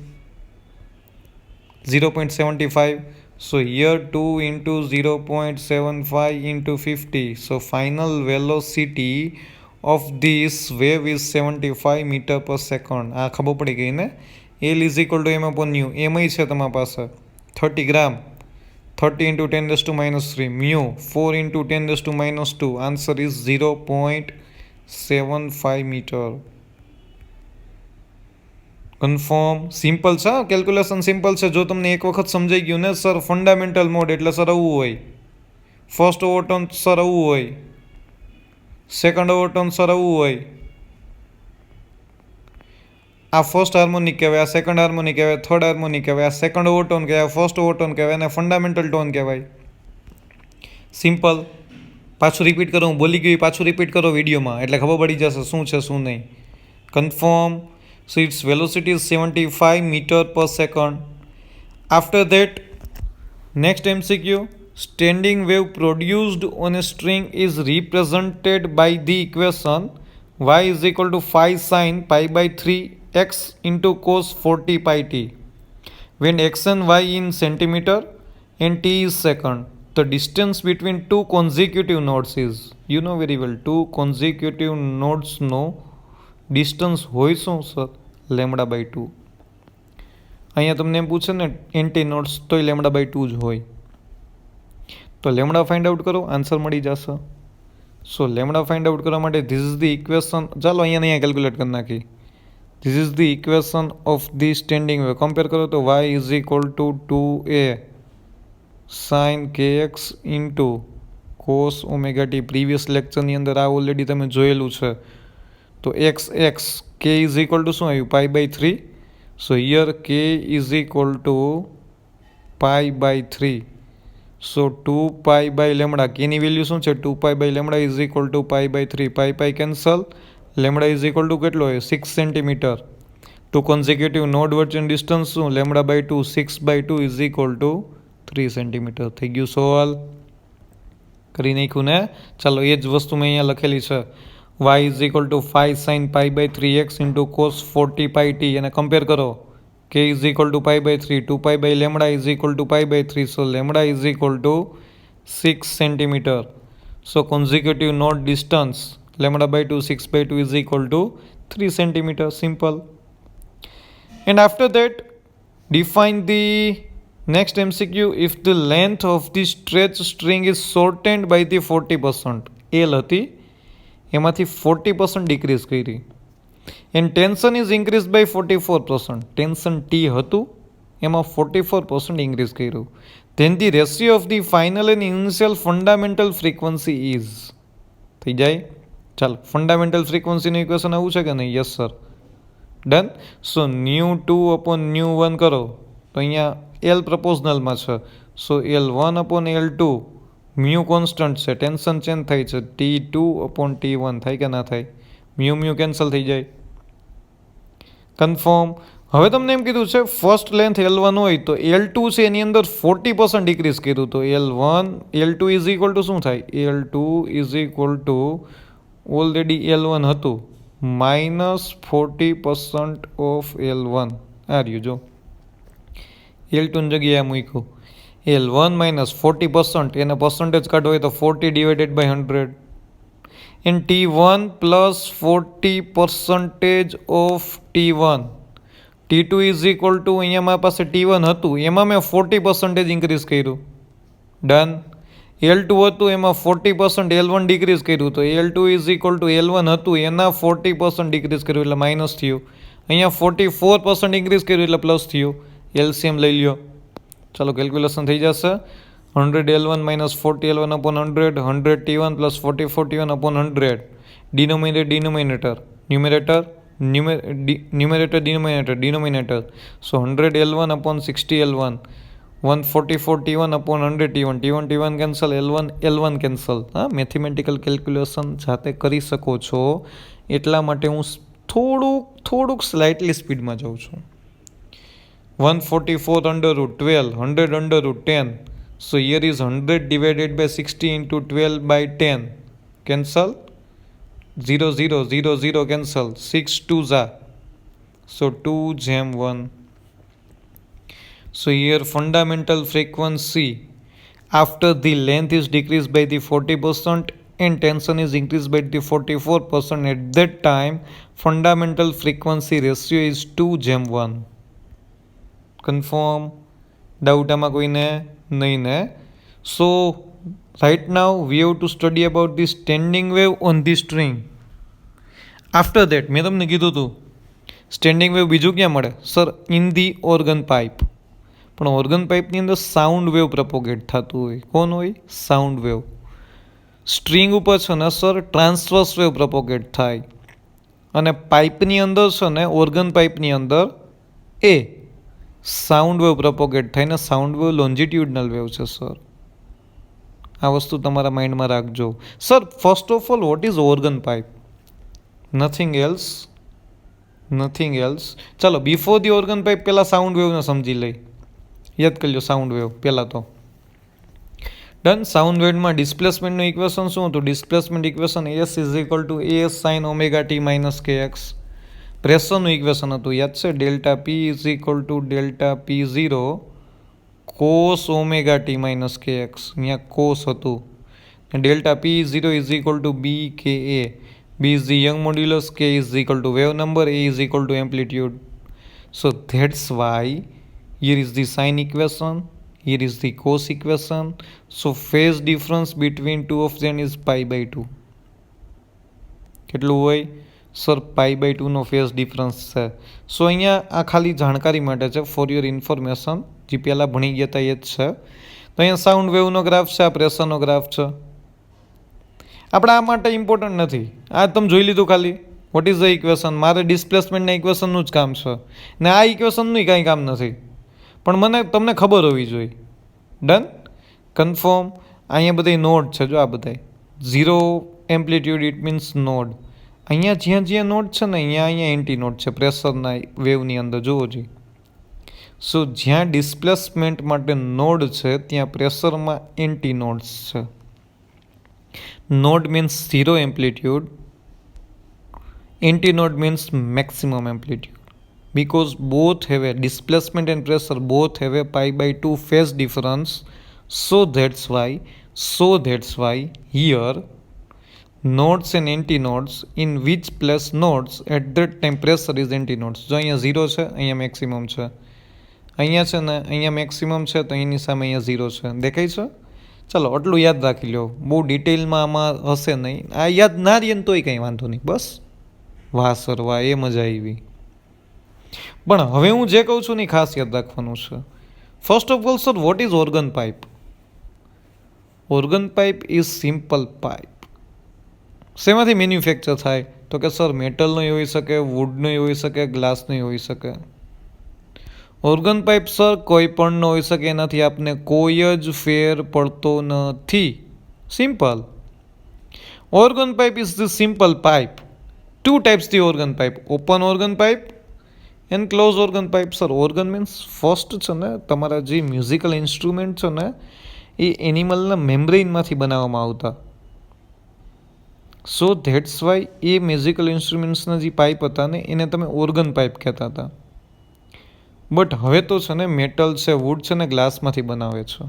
0.75. So here 2 into 0.75 into 50. So final velocity of this wave is 75 meter per second. આ ખબર પડી ગઈ ને. L is equal to m upon nu. m છે તમારા પાસે 30 ગ્રામ. 30 into 10 raised to minus 3. Mu 4 into 10 raised to minus 2. Answer is 0.75 meter. Confirm. Simple છે, કેલ્ક્યુલેશન સિમ્પલ છે. જો તમને એક વખત સમજાઈ ગયું ને સર ફંડામેન્ટલ મોડ એટલે સર આવું હોય, ફર્સ્ટ ઓવરટર્ન સર આવું હોય, સેકન્ડ ઓવરટર્ન સર આવું હોય, આ ફર્સ્ટ હાર્મોનિક કહેવાય, આ સેકન્ડ હાર્મોનિક કહેવાય, થર્ડ હાર્મોનિક કહેવાય, આ સેકન્ડ ઓવરટોન કહેવાય, ફર્સ્ટ ઓવરટોન કહેવાય અને ફંડામેન્ટલ ટોન કહેવાય. સિમ્પલ. પાછું રિપીટ કરો, હું બોલી ગયું પાછું રિપીટ કરો વિડીયોમાં એટલે ખબર પડી જશે શું છે શું નહીં. Confirm. So its velocity is 75 meter per second. After that, next MCQ, standing wave produced on a string is represented by the equation y is equal to 5 sin pi by 3 x into cos 40 pi t. When x and y in centimeter and t is second, the distance between two consecutive nodes is, you know very well, two consecutive nodes no distance હોય શું સર? Lambda by 2. અહીંયા તમને એમ પૂછે ને એન્ટી નોટ્સ તોય લેમડા બાય 2 જ હોય. તો લેમડા ફાઇન્ડ આઉટ કરો, આન્સર મળી જશે. સો લેમડા ફાઇન્ડ આઉટ કરવા માટે ધીસ ઇઝ ધી ઇક્વેશન. ચાલો અહીંયા કેલ્ક્યુલેટ કરી નાખી. This is the equation of the standing wave. Compare કરો તો y is equal to 2a sine kx into cos omega t. Previous લેક્ચરની અંદર આ ઓલરેડી તમે જોયેલું છે. તો x k is equal to શું આવ્યું? Pi by 3. So here k is equal to pi by 3. So 2 pi by lambda, કેની વેલ્યુ શું છે? 2 pi by lambda is equal to pi by 3. Pi pi cancel. Lambda is equal to કેટલો હોય? 6 સેન્ટીમીટર. ટુ કોન્ઝિક્યુટિવ નોડ વચ્ચેનું ડિસ્ટન્સ શું? Lambda by 2. 6 by 2 is equal to 3 centimetre. થઈ ગયું સોલ્વ? કરી નાખ્યું ને? ચાલો એ જ વસ્તુ મેં અહીંયા લખેલી છે. y is equal to 5 sin pi by 3x into cos 40 pi t અને કમ્પેર કરો. k is equal to pi by 3. 2 pi by lambda is equal to pi by 3. So lambda is equal to 6 centimeter. So consecutive node distance lambda by 2, 6 by 2 is equal to 3 centimeter. Simple. And after that, define the next MCQ. If the length of the stretch string is shortened by the 40%, L હતી એમાંથી 40% ડિક્રીઝ કરી, and tension is increase by 44%. Tension T હતું એમાં 44% ઇન્ક્રીઝ કર્યું. Then the ratio of the final and initial fundamental frequency is. થઈ જાય? ચાલો ફંડામેન્ટલ ફ્રીક્વન્સીનું ઇક્વેશન આવું છે કે નહીં? Yes sir. ડન. સો μ2 અપોન μ1 કરો તો અહીંયા એલ પ્રપોઝનલમાં છે. સો L1 upon L2. Mu constant છે, ટેન્શન ચેન્જ થાય છે. T2 અપોન T1 થાય કે ના થાય? મ્યુ કેન્સલ થઈ જાય. કન્ફર્મ. હવે તમને એમ કીધું છે ફર્સ્ટ લેન્થ L1 હોય તો L2 છે એની અંદર 40% ડિક્રીઝ કર્યું તો L2 ઇઝ ઇક્વલ ટુ શું થાય? L2 is equal two already L1 હતું -40% ઓફ L1. આ રહ્યું જો L2 ની જગ્યાએ મૂક્યું. L1 minus 40%, એના પર્સન્ટેજ કાઢો હોય તો 40 divided by 100. And T1 plus 40% of T1. T2 is equal to, અહીંયા મારી પાસે T1 હતું એમાં મેં 40% ઇન્ક્રીઝ કર્યું. ડન. L2 હતું એમાં 40% L1 ડિક્રીઝ કર્યું તો L2 is equal to L1 હતું એના 40% ડિક્રીઝ કર્યું એટલે માઇનસ થયું. અહીંયા 44% ઇન્ક્રીઝ કર્યું એટલે પ્લસ થયું. LCM લઈ લ્યો. ચાલો કેલ્ક્યુલેશન થઈ જશે. 100 L1 minus 40 L1 upon 100, 100 T1 plus 44 T1 upon 100. Denominator, denominator. So 100 L1 upon 60 L1. 144 T1 upon 100 T1 cancel, L1 cancel. હા, મેથેમેટિકલ કેલ્ક્યુલેશન જાતે કરી શકો છો એટલા માટે હું થોડુંક સ્લાઇટલી સ્પીડમાં જાઉં છું. 144 under root 12, 100 under root 10. So here is 100 divided by 60 into 12 by 10. Cancel. 0, 0, 0, 0 cancel. 6 2s are. So 2 jam 1. So here fundamental frequency after the length is decreased by the 40% and tension is increased by the 44%, at that time fundamental frequency ratio is 2:1. Confirm? Doubt આમાં કોઈને નહીં ને? So right now we have to study about the standing wave on the string. After that મેં તમને કીધું હતું સ્ટેન્ડિંગ વેવ બીજું ક્યાં મળે sir? In the organ pipe. પણ ઓર્ગન પાઇપની અંદર સાઉન્ડ વેવ પ્રપોગેટ થતું હોય. કોણ હોય? Sound wave. સ્ટ્રિંગ ઉપર છે ને સર ટ્રાન્સવર્સ વેવ પ્રપોગેટ થાય. અને પાઇપની અંદર છે ને ઓર્ગન પાઇપની અંદર એ સાઉન્ડ વેવ પ્રપોગેટ થાય ને સાઉન્ડ વેવ લોન્જિટ્યુડનલ વેવ છે સર. આ વસ્તુ તમારા માઇન્ડમાં રાખજો. Sir first of all vote is organ pipe? Nothing else. ચાલો બિફોર ધી ઓર્ગન પાઇપ પહેલાં સાઉન્ડ વેવને સમજી લઈ. યાદ કરી લો સાઉન્ડ વેવ પહેલાં તો. ડન. સાઉન્ડ વેવમાં ડિસ્પ્લેસમેન્ટનું ઇક્વેશન શું હતું? Displacement equation S is equal two A sine omega t minus k x. પ્રેશરનું equation હતું યાદ છે? Delta P is equal to delta p zero cos omega t minus k x. અહીંયા કોસ હતું. Delta p zero is equal to B k A. B is the Young modulus, K is equal to wave number, A is equal to amplitude. So that's why here is the sine equation, here is the cos equation. So phase difference between two of them is pi by 2. કેટલું હોય સર? પાઈ બાય 2નો ફેઝ ડિફરન્સ છે. સો અહીંયા આ ખાલી જાણકારી માટે છે, ફોર યોર ઇન્ફોર્મેશન. જે પહેલાં ભણી ગયા હતા એ જ છે. તો અહીંયા સાઉન્ડ વેવનો ગ્રાફ છે, આ પ્રેશરનો ગ્રાફ છે. આપણે આ માટે ઇમ્પોર્ટન્ટ નથી. આ તમે જોઈ લીધું ખાલી વોટ ઇઝ ધ ઇક્વેશન. મારે ડિસ્પ્લેસમેન્ટના ઇક્વેશનનું જ કામ છે ને આ ઇક્વેશનનું કાંઈ કામ નથી. પણ મને તમને ખબર હોવી જોઈએ. ડન. કન્ફર્મ. અહીંયા બધા નોડ છે. જો આ બધા zero amplitude it means node. અહીંયા જ્યાં નોડ છે ને અહીંયા એન્ટી નોડ છે પ્રેશરના વેવની અંદર. જુઓ જી. સો જ્યાં ડિસ્પ્લેસમેન્ટ માટે નોડ છે ત્યાં પ્રેશરમાં એન્ટી નોડ્સ છે. Node means zero amplitude, antinode means maximum amplitude. Because both have a displacement and pressure both have a pi by 2 phase difference. So that's why here nodes and antinodes, in which place nodes at that time pressure is antinodes. જો અહીંયા 0 છે અહીંયા મેક્સિમમ છે, અહીંયા છે ને અહીંયા મેક્સિમમ છે તો એની સામે અહીંયા 0 છે. દેખાય છે? ચાલો આટલું યાદ રાખી લો. બહુ ડિટેલમાં આમાં હશે નહીં. આ યાદ ના રહીએ ને તોય કંઈ વાંધો નહીં. બસ વાહ સર વાહ, એ મજા આવી. પણ હવે હું જે કહું છું ને ખાસ યાદ રાખવાનું છે. First of all sir what is organ pipe? Organ pipe is simple pipe. શેમાંથી મેન્યુફેક્ચર થાય? તો કે સર મેટલનો હોઈ શકે, વુડનો હોઈ શકે, ગ્લાસનો હોઈ શકે. ઓર્ગન પાઇપ સર કોઈ પણનો હોઈ શકે, એનાથી આપને કોઈ જ ફેર પડતો નથી. Simple. Organ pipe is the simple pipe. Two types the organ pipe, open organ pipe and close organ pipe. Sir organ means first છે ને તમારા જે મ્યુઝિકલ ઇન્સ્ટ્રુમેન્ટ છે ને એ એનિમલના મેમ્બ્રેઇનમાંથી બનાવવામાં આવતા. So that's why a musical ઇન્સ્ટ્રુમેન્ટ્સના જે પાઇપ હતા ને એને તમે ઓર્ગન પાઇપ કહેતા હતા. બટ હવે તો છે ને મેટલ છે, વુડ છે ને ગ્લાસમાંથી બનાવે છે.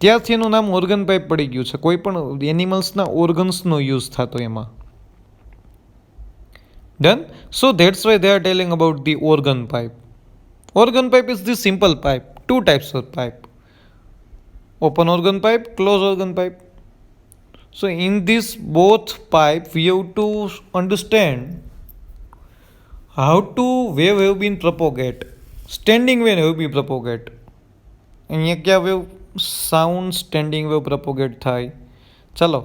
ત્યારથી એનું નામ ઓર્ગન પાઇપ પડી ગયું છે. કોઈ પણ એનિમલ્સના ઓર્ગન્સનો યુઝ થતો એમાં. Done. So that's why they are telling about the organ pipe. Organ pipe is the simple pipe. Two types of pipe, open organ pipe, close organ pipe. So in this both pipe we have to understand how to wave have been propagate. Standing wave have been propagate. અહીંયા ક્યાં વેવ? સાઉન્ડ સ્ટેન્ડિંગ વેવ પ્રપોગેટ થાય. ચાલો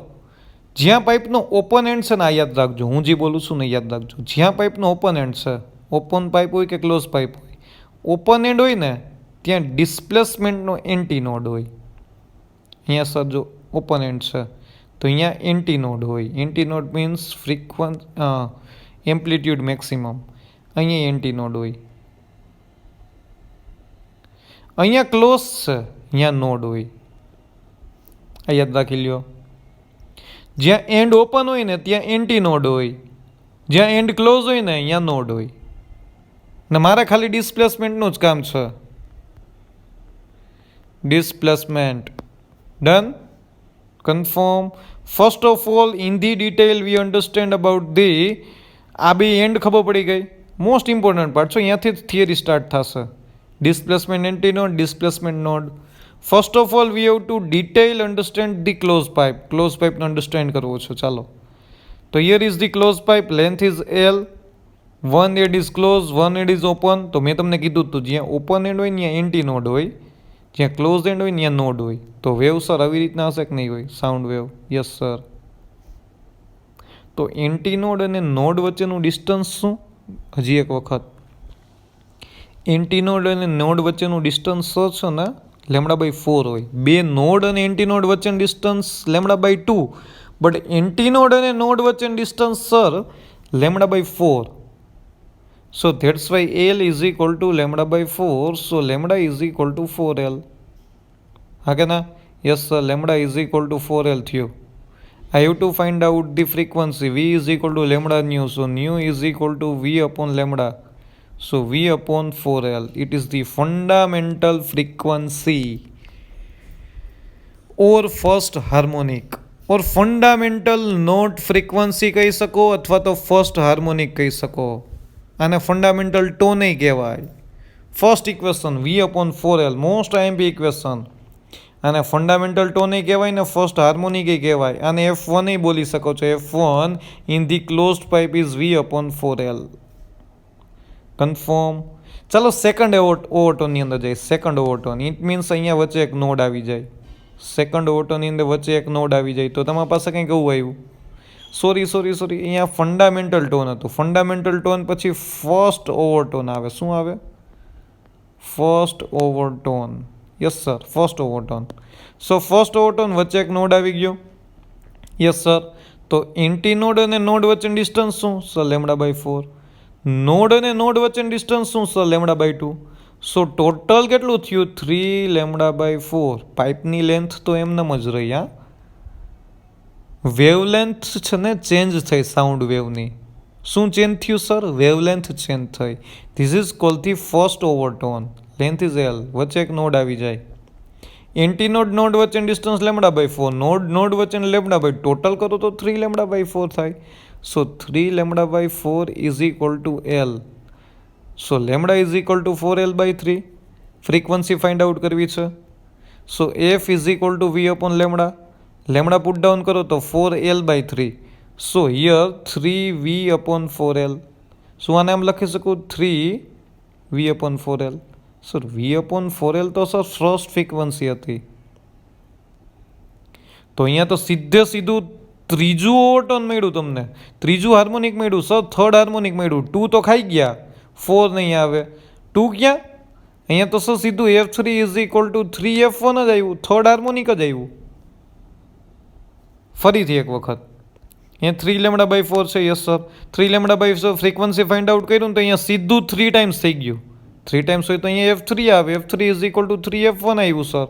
જ્યાં પાઇપનો ઓપન એન્ડ છે ને આ યાદ રાખજો. હું જે બોલું છું ને યાદ રાખજો. જ્યાં પાઇપનો ઓપન એન્ડ છે, ઓપન પાઇપ હોય કે ક્લોઝ પાઇપ હોય, ઓપન એન્ડ હોય ને ત્યાં ડિસ્પ્લેસમેન્ટનો એન્ટી નોડ હોય. અહીંયા સર જો ઓપન એન્ડ છે તો અહીંયા એન્ટી નોડ હોય. Anti node means amplitude maximum. અહીંયા એન્ટી નોડ હોય. અહીંયા ક્લોઝ છે, અહીંયા નોડ હોય. આ યાદ રાખી લ્યો. જ્યાં એન્ડ ઓપન હોય ને ત્યાં એન્ટી નોડ હોય, જ્યાં એન્ડ ક્લોઝ હોય ને અહીંયા નોડ હોય. ને મારે ખાલી ડિસ્પ્લેસમેન્ટનું જ કામ છે. Displacement done. Confirm. First of all in the detail V understand about the આ બે એન્ડ ખબર પડી ગઈ. મોસ્ટ ઇમ્પોર્ટન્ટ પાર્ટ છો, અહીંયાથી જ થિયરી સ્ટાર્ટ થશે. Displacement anti node, displacement node. First of all we have to detail understand the close pipe. Close પાઇપને અન્ડરસ્ટેન્ડ કરવો છે. ચાલો, તો here is the close pipe, length is L, one end is close, one end is open. તો મેં તમને કીધું હતું જ્યાં ઓપન એન્ડ હોય ત્યાં એન્ટી નોડ હોય, જ્યાં ક્લોઝ એન્ડ હોય ત્યાં નોડ હોય. તો વેવ સર આવી રીતના હશે કે નહીં હોય? Sound wave. Yes sir. તો એન્ટી નોડ અને નોડ વચ્ચેનું ડિસ્ટન્સ શું? હજી એક વખત, એન્ટી નોડ અને નોડ વચ્ચેનું ડિસ્ટન્સ છે ને λ/4 હોય. બે નોડ અને એન્ટી નોડ વચ્ચેનું ડિસ્ટન્સ λ/2, બટ એન્ટી નોડ અને નોડ વચ્ચેનું distance sir λ/4. So that's why L is equal to λ/4. So lambda is equal to 4L. હા કે ના? Yes sir, lambda is equal to 4L થયું. I have to find out the frequency. V is equal to lambda nu. So nu is equal to V upon lambda. So V upon 4L. It is the fundamental frequency or first harmonic or fundamental note frequency કહી શકો અથવા તો first harmonic કહી શકો. આને ફંડામેન્ટલ ટોન કહેવાય. First equation V upon 4L, most IMP equation. આને ફંડામેન્ટલ ટોન કહેવાય ને ફર્સ્ટ હાર્મોનિક કહેવાય. આને F1 બોલી શકો છો. F1 in the closed pipe is V upon 4L. Confirm. ચાલો સેકન્ડ ઓવરટોનની અંદર જાય. સેકન્ડ ઓવરટોન ઇટ મીન્સ અહીંયા વચ્ચે એક નોડ આવી જાય. સેકન્ડ ઓવરટોનની અંદર વચ્ચે એક નોડ આવી જાય તો તમારી પાસે કંઈક એવું આવ્યું. સોરી, અહીંયા ફંડામેન્ટલ ટોન હતું. ફંડામેન્ટલ ટોન પછી ફર્સ્ટ ઓવરટોન આવે. શું આવે? First overtone. Yes sir, first overtone. So first overtone વચ્ચે એક નોડ આવી ગયો. Yes sir. તો એન્ટી નોડ અને નોડ વચ્ચેનું ડિસ્ટન્સ શું? સર λ/4. નોડ અને નોડ વચ્ચેનું ડિસ્ટન્સ શું? સર λ/2. સો ટોટલ કેટલું થયું? 3 λ/4. પાઇપની લેન્થ તો એમનેમ જ રહી. હા, વેવલેન્થ છે ને ચેન્જ થઈ સાઉન્ડ વેવની. શું ચેન્જ થયું સર? વેવલેન્થ ચેન્જ થઈ. This is called the first overtone. Length is L. વચ્ચે એક નોડ આવી જાય. એન્ટી નોડ નોડ વચ્ચેનું ડિસ્ટન્સ λ/4. નોડ વચ્ચેનું λ/2. ટોટલ કરો તો 3 λ/4 થાય. So 3 λ/4 is equal to L. So lambda is equal to 4L/3. Frequency find out કરવી છે. So F is equal to V upon lambda. Lambda put down કરો તો 4L/3. So here 3V upon 4L. શું આને આમ લખી શકું? 3V upon 4L. Sir V upon 4L તો સર ફર્સ્ટ ફ્રીક્વન્સી હતી. તો અહીંયા તો સીધું ત્રીજું ઓવરટોન મળ્યું તમને. ત્રીજું હાર્મોનિક મળ્યું સર. થર્ડ હાર્મોનિક મળ્યું. 2 તો ખાઈ ગયા, 4 નહીં આવે. 2 ક્યાં? અહીંયા તો સર સીધું F3 is equal to 3F1 જ આવ્યું. થર્ડ હાર્મોનિક જ આવ્યું. ફરીથી એક વખત અહીંયા 3 λ/4 છે. Yes sir, 3 λ/4 frequency find out કર્યું ને તો અહીંયા સીધું 3 ટાઈમ્સ થઈ ગયું. 3 ટાઈમ્સ હોય તો અહીંયા F3 આવે. F3 is equal to 3F1 આવ્યું સર.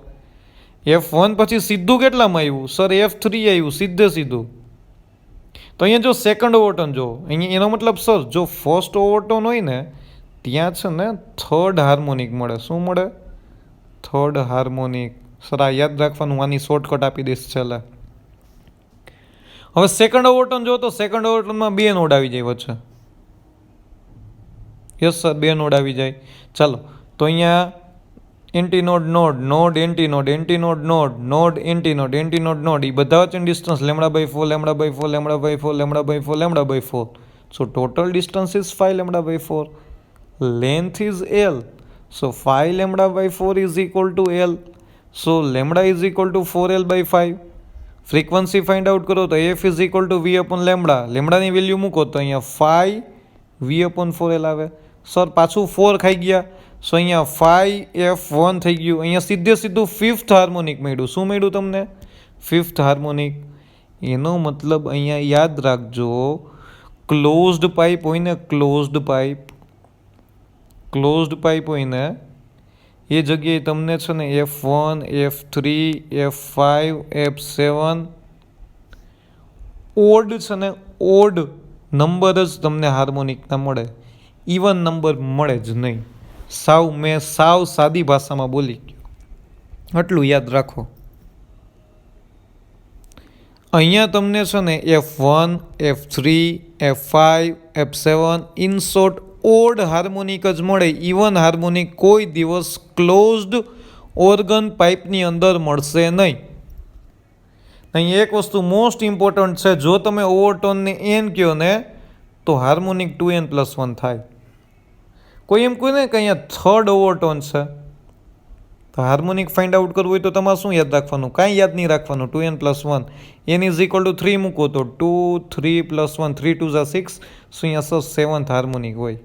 F1 પછી સીધું કેટલામાં આવ્યું સર? F3 આવ્યું સીધું. તો અહીંયા જો સેકન્ડ ઓવરટોન જો, અહીંયા એનો મતલબ સર જો ફર્સ્ટ ઓવરટોન હોય ને ત્યાં છે ને થર્ડ હાર્મોનિક મળે. શું મળે? Third harmonic. સર આ યાદ રાખવાનું. આની શોર્ટકટ આપી દઈશ છેલ્લે. હવે સેકન્ડ ઓવરટોન જો તો સેકન્ડ ઓવરટોનમાં 2 નોડ આવી જાય વચ્ચે. યસ સર, 2 નોડ આવી જાય. ચાલો, તો અહીંયા anti node node anti node anti node node anti node એ બધા વચ્ચેનું distance λ/4 λ/4. So total distance is 5 λ/4. Length is L. So 5 λ/4 is equal to L. So lambda is equal to 4L/5. Frequency find out કરો તો F is equal to V upon lambda. લેમડાની વેલ્યુ મૂકો તો અહીંયા 5V upon 4L આવે. સર પાછું 4 ખાઈ ગયા. સો અહીંયા 5F1 થઈ ગયું. અહીંયા સીધું ફિફ્થ હાર્મોનિક મળ્યું. શું મળ્યું તમને? Fifth harmonic. એનો મતલબ અહીંયા યાદ રાખજો, ક્લોઝડ પાઇપ હોય ને, ક્લોઝડ પાઇપ હોય ને એ જગ્યાએ તમને છે ને F1 F3 F5 F7 odd છે ને ઓડ નંબર જ તમને હાર્મોનિકના મળે. ઇવન નંબર મળે જ નહીં. મેં સાવ સાદી ભાષામાં બોલી ગયો, આટલું યાદ રાખો. અહીંયા તમને છે ને F1, F3, F5, F7 in short odd harmonic જ મળે. ઇવન હાર્મોનિક કોઈ દિવસ ક્લોઝડ ઓર્ગન પાઇપની અંદર મળશે નહીં. અહીં એક વસ્તુ મોસ્ટ ઇમ્પોર્ટન્ટ છે, જો તમે ઓવરટોનને એન કહો ને તો હાર્મોનિક 2n+1 થાય. કોઈ એમ કહે ને કે અહીંયા થર્ડ ઓવરટોન છે, તો હાર્મોનિક ફાઇન્ડ આઉટ કરવું હોય તો તમારે શું યાદ રાખવાનું? કાંઈ યાદ નહીં રાખવાનું. 2n+1 n=3 મૂકો તો 2 3 + 1 3 2 6. શું અહીંયા સર 7th હાર્મોનિક હોય?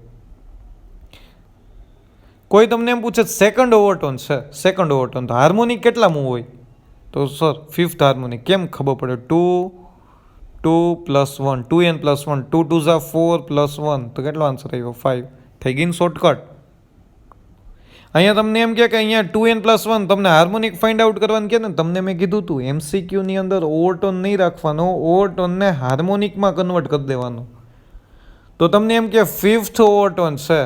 કોઈ તમને એમ પૂછે સેકન્ડ ઓવરટોન છે, સેકન્ડ ઓવરટોન તો હાર્મોનિક કેટલામું હોય? તો સર 5th હાર્મોનિક. કેમ ખબર પડે? 2 2 + 1 2n+1 2 2 4 + 1 તો કેટલો આન્સર આવ્યો? 5. થઈ ગઈ શોર્ટકટ. અહીંયા તમને એમ કે અહીંયા 2n+1 તમને હાર્મોનિક ફાઇન્ડ આઉટ કરવાનું કે ને, તમને મેં કીધું હતું MCQની અંદર ઓવરટોન નહીં રાખવાનો, ઓવરટોનને હાર્મોનિકમાં કન્વર્ટ કરી દેવાનો. તો તમને એમ કે 5th ઓવરટોન છે,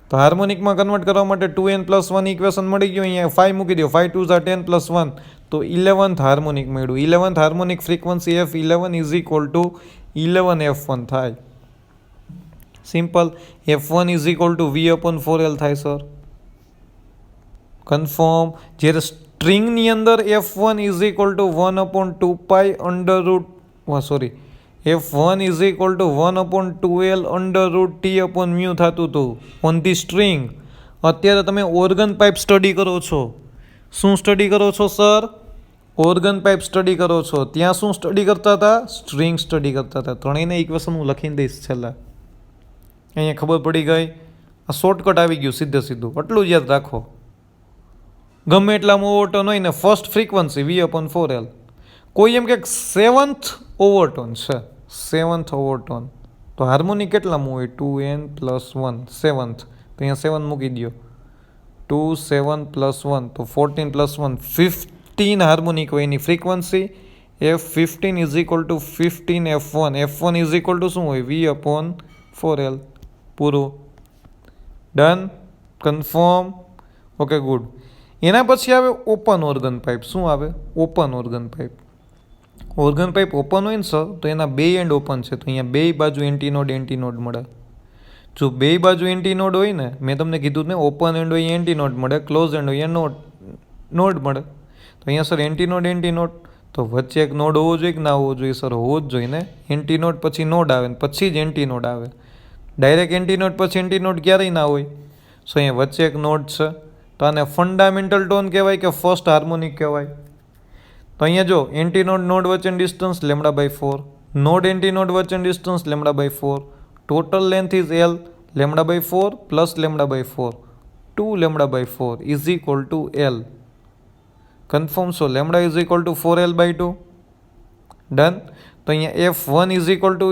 તો હાર્મોનિકમાં કન્વર્ટ કરવા માટે 2n+1 ઇક્વેશન મળી ગયું. અહીંયા 5 મૂકી દો. 5 2 10 + 1 તો 11th હાર્મોનિક મળ્યું. 11th harmonic frequency F11 = 11 F1 થાય. સિમ્પલ. F1 = V/4L થાય સર. કન્ફર્મ. જ્યારે સ્ટ્રિંગની અંદર F1 = 1/2π F1 = 1/2L √T/μ થતું હતું ઓન ધી સ્ટ્રિંગ. અત્યારે તમે ઓર્ગન પાઇપ સ્ટડી કરો છો. શું સ્ટડી કરો છો સર? ઓર્ગન પાઇપ સ્ટડી કરો છો. ત્યાં શું સ્ટડી કરતા હતા? સ્ટ્રિંગ સ્ટડી કરતા હતા. ત્રણેયને ઇક્વેશન હું લખીને દઈશ છેલ્લા. અહીંયા ખબર પડી ગઈ. આ શોર્ટકટ આવી ગયું સીધું. આટલું જ યાદ રાખો. ગમે એટલામાં ઓવરટોન હોય ને, ફર્સ્ટ ફ્રીક્વન્સી V/4L. કોઈ એમ કે 7th ઓવરટોન છે, 7th ઓવરટોન તો હાર્મોનિક કેટલામાં હોય? 2n+1 7th. તો અહીંયા 7 મૂકી દો. 2 7 + 1 તો 14 + 1 15 હાર્મોનિક હોય. એની ફ્રીક્વન્સી F15 = 15 F1. F1 = શું હોય? V/4L. પૂરું. ડન. કન્ફર્મ. Okay good. એના પછી આવે ઓપન ઓર્ગન પાઇપ. શું આવે? Open organ pipe. Organ pipe open હોય ને સર, તો એના બે એન્ડ ઓપન છે, તો અહીંયા બે બાજુ એન્ટીનોડ મળે. જો બે બાજુ એન્ટીનોડ હોય ને, મેં તમને કીધું ને ઓપન એન્ડ હોય એન્ટીનોડ મળે, ક્લોઝ એન્ડ હોય નોડ મળે. તો અહીંયા સર એન્ટીનોડ તો વચ્ચે એક નોડ હોવો જોઈએ કે ના હોવો જોઈએ? સર હોવો જ જોઈએ ને. એન્ટીનોડ પછી નોડ આવે ને પછી જ એન્ટીનોડ આવે. ડાયરેક્ટ એન્ટીનોડ પછી એન્ટીનોડ ક્યારેય ના હોય. સો અહીંયા વચ્ચે એક નોડ છે, તો આને ફંડામેન્ટલ ટોન કહેવાય કે ફર્સ્ટ હાર્મોનિક કહેવાય? તો અહીંયા જો એન્ટીનોડ નોડ વચ્ચેની ડિસ્ટન્સ λ/4, નોડ એન્ટીનોડ વચ્ચેની distance λ/4, total length is L λ/4 + λ/4 2 λ/4 = L. Confirm. So λ = 4L/2. Done. તો અહીંયા F1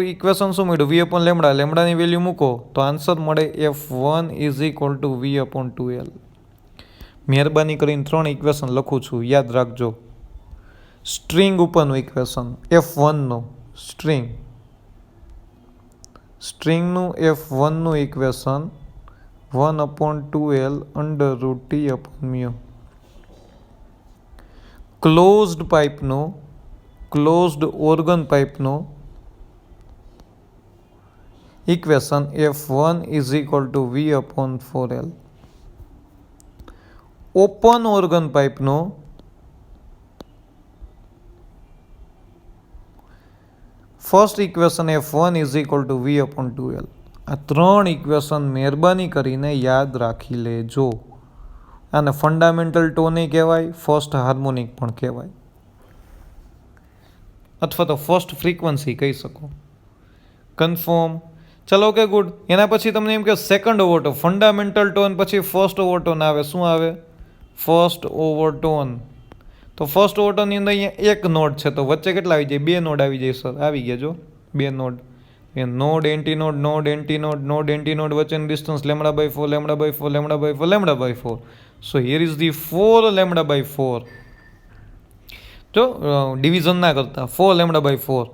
= ઇક્વેશન શું મળ્યું? V/λ. લેમડાની વેલ્યુ મૂકો તો આન્સર મળે F1 = V/2L. મહેરબાની કરીને 3 ઇક્વેશન લખું છું, યાદ રાખજો. સ્ટ્રિંગ ઉપરનું ઇક્વેશન F1નું, સ્ટ્રિંગનું F1નું ઇક્વેશન 1/2L √T/μ. ક્લોઝડ પાઇપનું, ક્લોઝડ ઓર્ગન પાઇપનું equation F1 = V/4L. Open organ પાઇપનું ફર્સ્ટ ઇક્વેશન F1 = V/2L. આ 3 ઇક્વેશન મહેરબાની કરીને યાદ રાખી લેજો. આને ફંડામેન્ટલ ટોને કહેવાય, ફર્સ્ટ હાર્મોનિક પણ કહેવાય, અથવા તો ફર્સ્ટ ફ્રીક્વન્સી કહી શકો. કન્ફર્મ. ચલો ઓકે ગુડ. એના પછી તમને એમ કે સેકન્ડ ઓવરટોન, ફંડામેન્ટલ ટોન પછી ફર્સ્ટ ઓવરટોન આવે. શું આવે? ફર્સ્ટ ઓવરટોન. તો ફર્સ્ટ ઓવરટોનની અંદર અહીંયા એક નોડ છે, તો વચ્ચે કેટલા આવી જાય? 2 નોડ આવી જાય સર. આવી ગયા જો 2 નોડ. નોડ એન્ટીનોડ વચ્ચેની distance λ/4. So here is the 4 λ/4. જો ડિવિઝન ના કરતા 4 λ/4.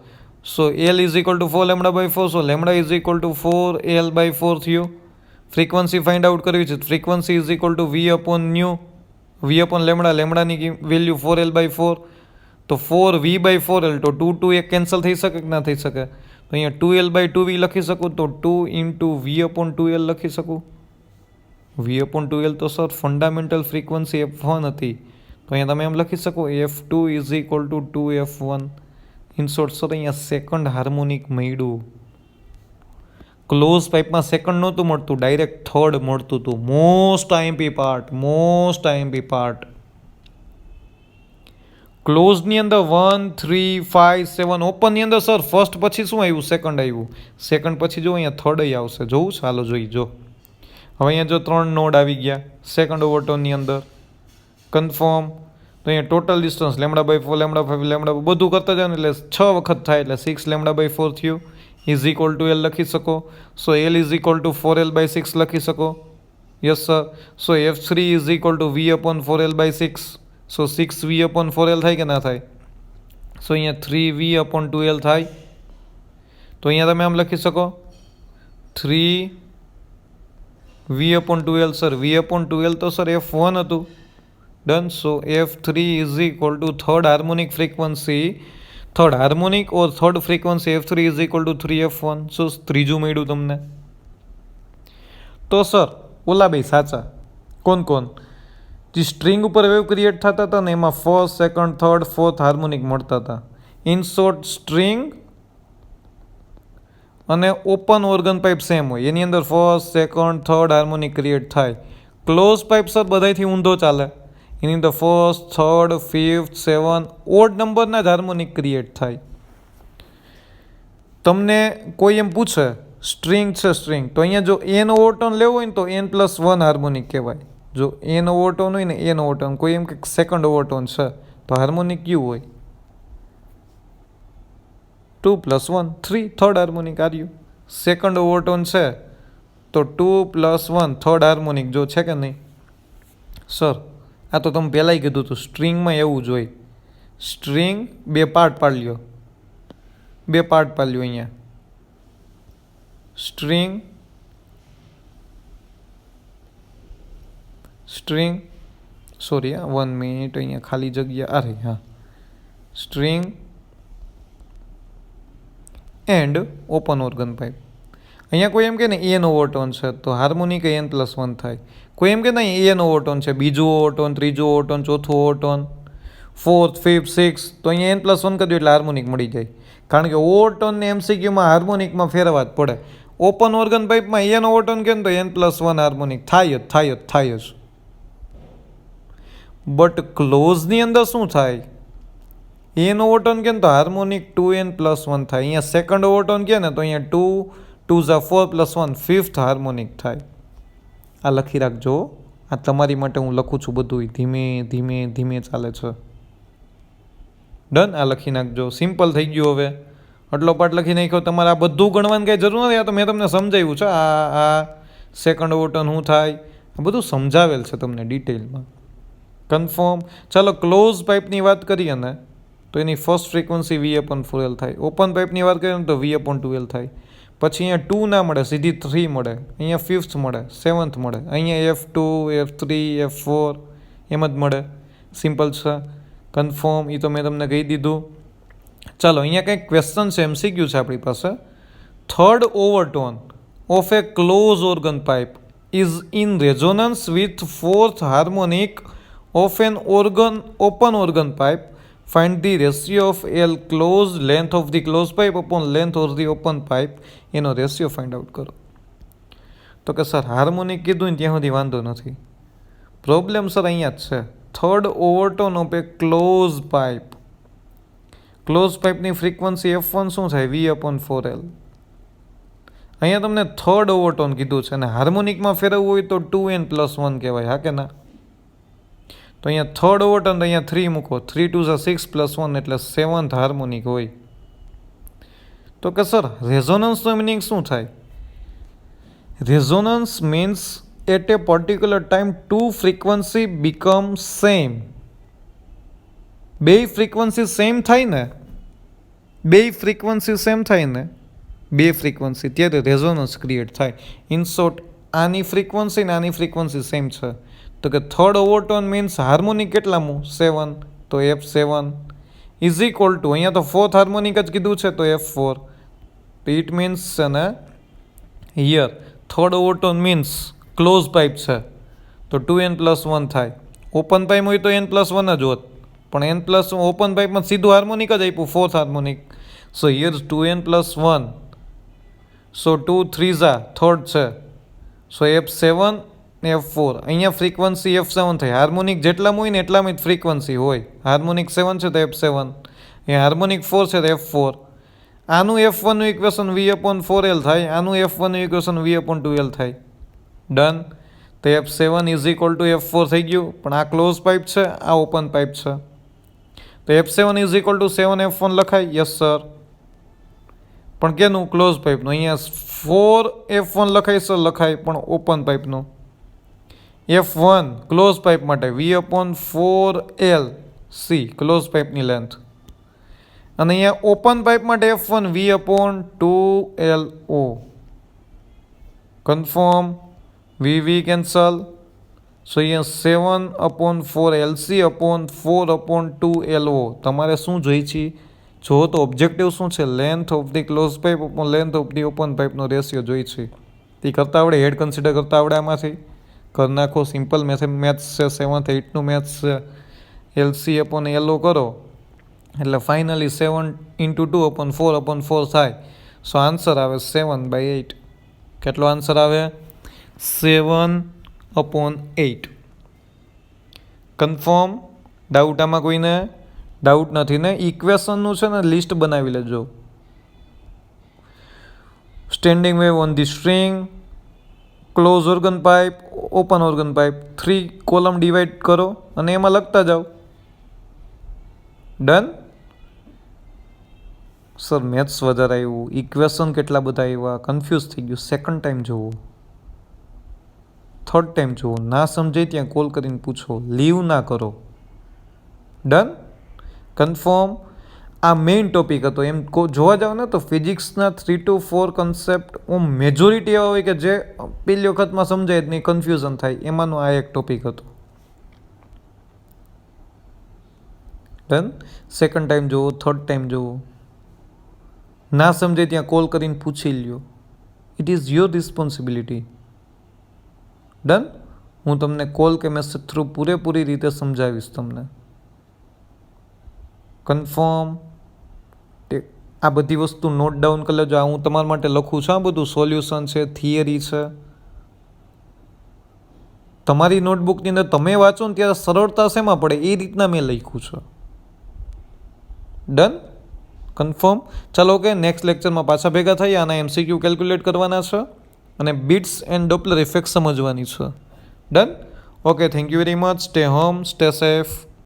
So L is equal to 4 lambda by 4. So lambda is equal to 4 L by 4 થયો. ફ્રીક્વન્સી ફાઇન્ડ આઉટ કરવી છે. Frequency is equal to V upon new, V upon lambda, લેમડાની વેલ્યુ 4 એલ બાય 4. તો 4 વી બાય 4 એલ, તો 2 2 એક કેન્સલ થઈ શકે કે ના થઈ શકે? તો અહીંયા 2 એલ બાય 2 વી લખી શકું, તો 2 ઇન્ટુ વી અપોન 2 એલ લખી શકું. વી અપોન 2 એલ તો સર ફંડામેન્ટલ ફ્રીક્વન્સી F1 હતી, તો અહીંયા તમે એમ લખી શકો F2 is equal two 2F1. In short sir અહીંયા સેકન્ડ હાર્મોનિક મળ્યું. ક્લોઝ પાઇપમાં સેકન્ડ નહોતું મળતું, ડાયરેક્ટ થર્ડ મળતું હતું. Most IMP part. ક્લોઝની અંદર 1 3 5 7, ઓપનની અંદર સર ફર્સ્ટ પછી શું આવ્યું? સેકન્ડ આવ્યું. સેકન્ડ પછી જો અહીંયા થર્ડ આવશે. જોવું? ચાલો જોઈ જો. હવે અહીંયા જો 3 નોડ આવી ગયા સેકન્ડ ઓવરટોનની અંદર. કન્ફર્મ. તો અહીંયા total distance lambda by 4, lambda 5, lambda બધું કરતા જાવ ને એટલે 6 વખત થાય એટલે 6 લેમડા બાય 4 થયું. ઇઝ ઇક્વલ ટુ એલ લખી શકો. So L is equal to 4 L by 6 લખી શકો. Yes sir. So F3 is equal to V upon 4 L by 6. So 6 V upon 4 L થાય કે ના થાય? સો અહીંયા 3 વી અપોન 2 એલ થાય. તો અહીંયા તમે આમ લખી શકો 3 V upon 2 L. Sir V upon 2 L તો સર F1 હતું. Done. So F3 is equal to third harmonic or third frequency F3 is equal to 3F1. So ત્રીજું મળ્યું તમને. તો સર ઓલા બે સાચા. કોણ? જે સ્ટ્રિંગ ઉપર વેવ ક્રિએટ થતા હતા ને એમાં first, second, third, fourth harmonic મળતા હતા. ઇન શોર્ટ સ્ટ્રિંગ અને ઓપન ઓર્ગન પાઇપ સેમ હોય, એની અંદર first, second, third harmonic create થાય. ક્લોઝ પાઇપ સર બધાથી ઊંધો ચાલે, એની અંદર ફર્સ્ટ, થર્ડ, ફિફ્થ, 7 ઓડ નંબરના જ હાર્મોનિક ક્રિએટ થાય. તમને કોઈ એમ પૂછે સ્ટ્રિંગ છે સ્ટ્રિંગ, તો અહીંયા જો એન ઓવરટોન લેવું હોય ને તો n+1 હાર્મોનિક કહેવાય. જો એન ઓવરટોન હોય ને એન ઓવરટોન, કોઈ એમ કે સેકન્ડ ઓવરટોન છે તો હાર્મોનિક ક્યુ હોય? 2+1 3 થર્ડ હાર્મોનિક આર્યું. સેકન્ડ ઓવરટોન છે તો 2+1 થર્ડ હાર્મોનિક. જો છે કે નહીં? સર આ તો તમે પહેલાંય કીધું હતું સ્ટ્રિંગમાં એવું જ હોય. સ્ટ્રિંગ બે પાર્ટ પાડ્યો અહીંયા. સ્ટ્રિંગ સોરી 1 મિનિટ, અહીંયા ખાલી જગ્યા અરે હા. String and open organ pipe. અહીંયા કોઈ એમ કે ને એન ઓવરટોન છે તો હાર્મોનિક n+1 થાય. કોઈ એમ કે નહીં એન ઓવરટોન છે, બીજું ઓવરટોન, ત્રીજું ઓવરટોન, ચોથું ઓવરટોન, ફોર્થ, ફિફ્થ, સિક્સ, તો અહીંયા n+1 કરી દો એટલે હાર્મોનિક મળી જાય. કારણ કે ઓવરટોનને MCQમાં હાર્મોનિકમાં ફેરવવા જ પડે. ઓપન ઓર્ગન પાઇપમાં એન ઓવરટોન કે તો n+1 હાર્મોનિક થાય જ. બટ ક્લોઝની અંદર શું થાય? એન ઓવરટોન કે તો હાર્મોનિક 2n+1 થાય. અહીંયા સેકન્ડ ઓવરટોન કે ને તો અહીંયા 2 2 4+1 ફિફ્થ હાર્મોનિક થાય. આ લખી રાખજો. આ તમારી માટે હું લખું છું, બધું ધીમે ચાલે છે. ડન. આ લખી નાખજો. સિમ્પલ થઈ ગયું. હવે આટલો પાર્ટ લખી નાખ્યો. તમારે આ બધું ગણવાની કંઈ જરૂર નથી. આ તો મેં તમને સમજાવ્યું છે. આ સેકન્ડ ઓવરટોન શું થાય આ બધું સમજાવેલ છે તમને ડિટેલમાં. કન્ફર્મ. ચાલો ક્લોઝ પાઇપની વાત કરીએ ને તો એની ફર્સ્ટ ફ્રીક્વન્સી V/4L થાય. ઓપન પાઇપની વાત કરીએ ને તો V/2L થાય. પછી અહીંયા 2 ના મળે, સીધી 3 મળે. અહીંયા 5th મળે, 7th મળે. અહીંયા F2, F3, F4 એમ જ મળે. સિમ્પલ છે. કન્ફર્મ. એ તો મેં તમને કહી દીધું. ચાલો અહીંયા કંઈક ક્વેશ્ચન છે, MCQ છે આપણી પાસે. Third overtone of a close organ pipe is in resonance with fourth harmonic of an open organ pipe. Find the ratio of L closed length of the closed pipe upon length of the open pipe. એનો રેશિયો ફાઇન્ડ આઉટ કરો. તો કે સર હાર્મોનિક કીધું ને ત્યાં સુધી વાંધો નથી. પ્રોબ્લેમ સર અહીંયા જ છે. Third overtone of a close pipe. Close પાઇપની ફ્રીક્વન્સી F1 શું થાય? V/4L. અહીંયા તમને થર્ડ ઓવરટોન કીધું છે અને હાર્મોનિકમાં ફેરવવું હોય તો 2n+1 કહેવાય. હા કે ના? તો અહીંયા થર્ડ ઓવરટોન અહીંયા 3 મૂકો. 3 2 6+1 એટલે 7th હાર્મોનિક હોય. તો કે સર રેઝોનન્સનો મિનિંગ શું થાય? Resonance means at a particular time two frequency become same. બે ફ્રીક્વન્સી સેમ થાય ને, બે ફ્રીક્વન્સી સેમ થાય ને, બે ફ્રીક્વન્સી ત્યારે રેઝોનન્સ ક્રિએટ થાય. ઇન શોર્ટ, આની ફ્રીક્વન્સી ને આની ફ્રીક્વન્સી સેમ છે. તો કે થર્ડ ઓવરટોન મીન્સ હાર્મોનિક કેટલામું 7, તો F7 ઇઝ ઇક્વલ ટુ, અહીંયા તો ફોર્થ હાર્મોનિક જ કીધું છે તો F4. તો ઇટ મીન્સ છે ને here third overtone means close pipe છે તો 2n+1 થાય. ઓપન પાઇપ હોય તો n+1 જ હોત, પણ n+1 ઓપન પાઇપમાં સીધું હાર્મોનિક જ આપ્યું, fourth harmonic. So here 2n+1, so 2 3 third છે, સો F7 F4. અહીંયા ફ્રીક્વન્સી F7 થાય. હાર્મોનિક જેટલામાં હોય ને એટલામાં જ ફ્રીક્વન્સી હોય. હાર્મોનિક 7 છે તો F7, એ હાર્મોનિક 4 છે તો F4. આનું F1 નું ઇક્વેશન V/4L થાય, આનું F1 નું ઇક્વેશન V/2L થાય. ડન. તો F7 is equal two F4 થઈ ગયું, પણ આ ક્લોઝ પાઇપ છે, આ ઓપન પાઇપ છે. તો F7 is equal two 7F1 લખાય, યસ સર. પણ કેનું? ક્લોઝ પાઇપનું. અહીંયા 4F1 લખાય સર, લખાય, પણ ઓપન પાઇપનું. F1 ક્લોઝ પાઇપ માટે V/4L C ક્લોઝ પાઇપની લેન્થ, અને અહીંયા ઓપન પાઇપ માટે F1 V/2LO. Confirm. VV cancel. સો અહીંયા 7/4LC/4/2LO. તમારે શું જોઈ છે? જો તો ઓબ્જેક્ટિવ શું છે? Length of the close pipe upon length of the open પાઇપનો રેશિયો જોઈ છે. તે કરતા આવડે, હેડ કન્સિડર કરતા આવડે આમાંથી? કરી નાખો. સિમ્પલ મેથ્સ છે, 7th 8નું મેથ્સ છે. LC/LO કરો એટલે ફાઇનલી 7/2/4/4 થાય. સો આન્સર આવે 7/8. કેટલો આન્સર આવે? 7/8. કન્ફર્મ. ડાઉટ આમાં કોઈને? ડાઉટ નથી ને? ઇક્વેશનનું છે ને લિસ્ટ બનાવી લેજો. Standing wave on the string, close organ pipe, open organ pipe, 3 column divide કરો અને એમાં લખતા જાઓ. ડન. સર મેથ્સ વધારે આવ્યું, ઇક્વેશન કેટલા બધા આવ્યા, કન્ફ્યુઝ થઈ ગયું. સેકન્ડ ટાઈમ જુઓ, થર્ડ ટાઈમ જુઓ. ના સમજાય ત્યાં કોલ કરીને પૂછો, લીવ ના કરો. ડન. કન્ફર્મ. આ મેઇન ટોપિક હતો. એમ જોવા જાવ ને તો ફિઝિક્સના 3 to 4 કન્સેપ્ટ મેજોરિટી એવા હોય કે જે પહેલી વખતમાં સમજાય જ નહીં, કન્ફ્યુઝન થાય. એમાંનો આ એક ટોપિક હતો. ડન. સેકન્ડ ટાઈમ જુઓ, થર્ડ ટાઈમ જુઓ. ના સમજે ત્યાં કોલ કરીને પૂછી લ્યો. It is your responsibility. Done. હું તમને કોલ કે મેસેજ થ્રુ પૂરેપૂરી રીતે સમજાવીશ તમને. કન્ફર્મ. આ બધી વસ્તુ નોટ ડાઉન કરી લેજો. આ હું તમારા માટે લખું છું. આ બધું સોલ્યુશન છે, થિયરી છે. તમારી નોટબુકની અંદર તમે વાંચો ને ત્યારે સરળતા શેમાં પડે એ રીતના મેં લખ્યું છે. ડન. કન્ફર્મ. ચાલો ઓકે, નેક્સ્ટ લેક્ચરમાં પાછા ભેગા થઈએ. આના MCQ કેલ્ક્યુલેટ કરવાના છે અને બીટ્સ એન્ડ ડોપલર ઇફેક્ટ સમજવાની છે. Done. Okay, thank you very much. Stay home, stay safe.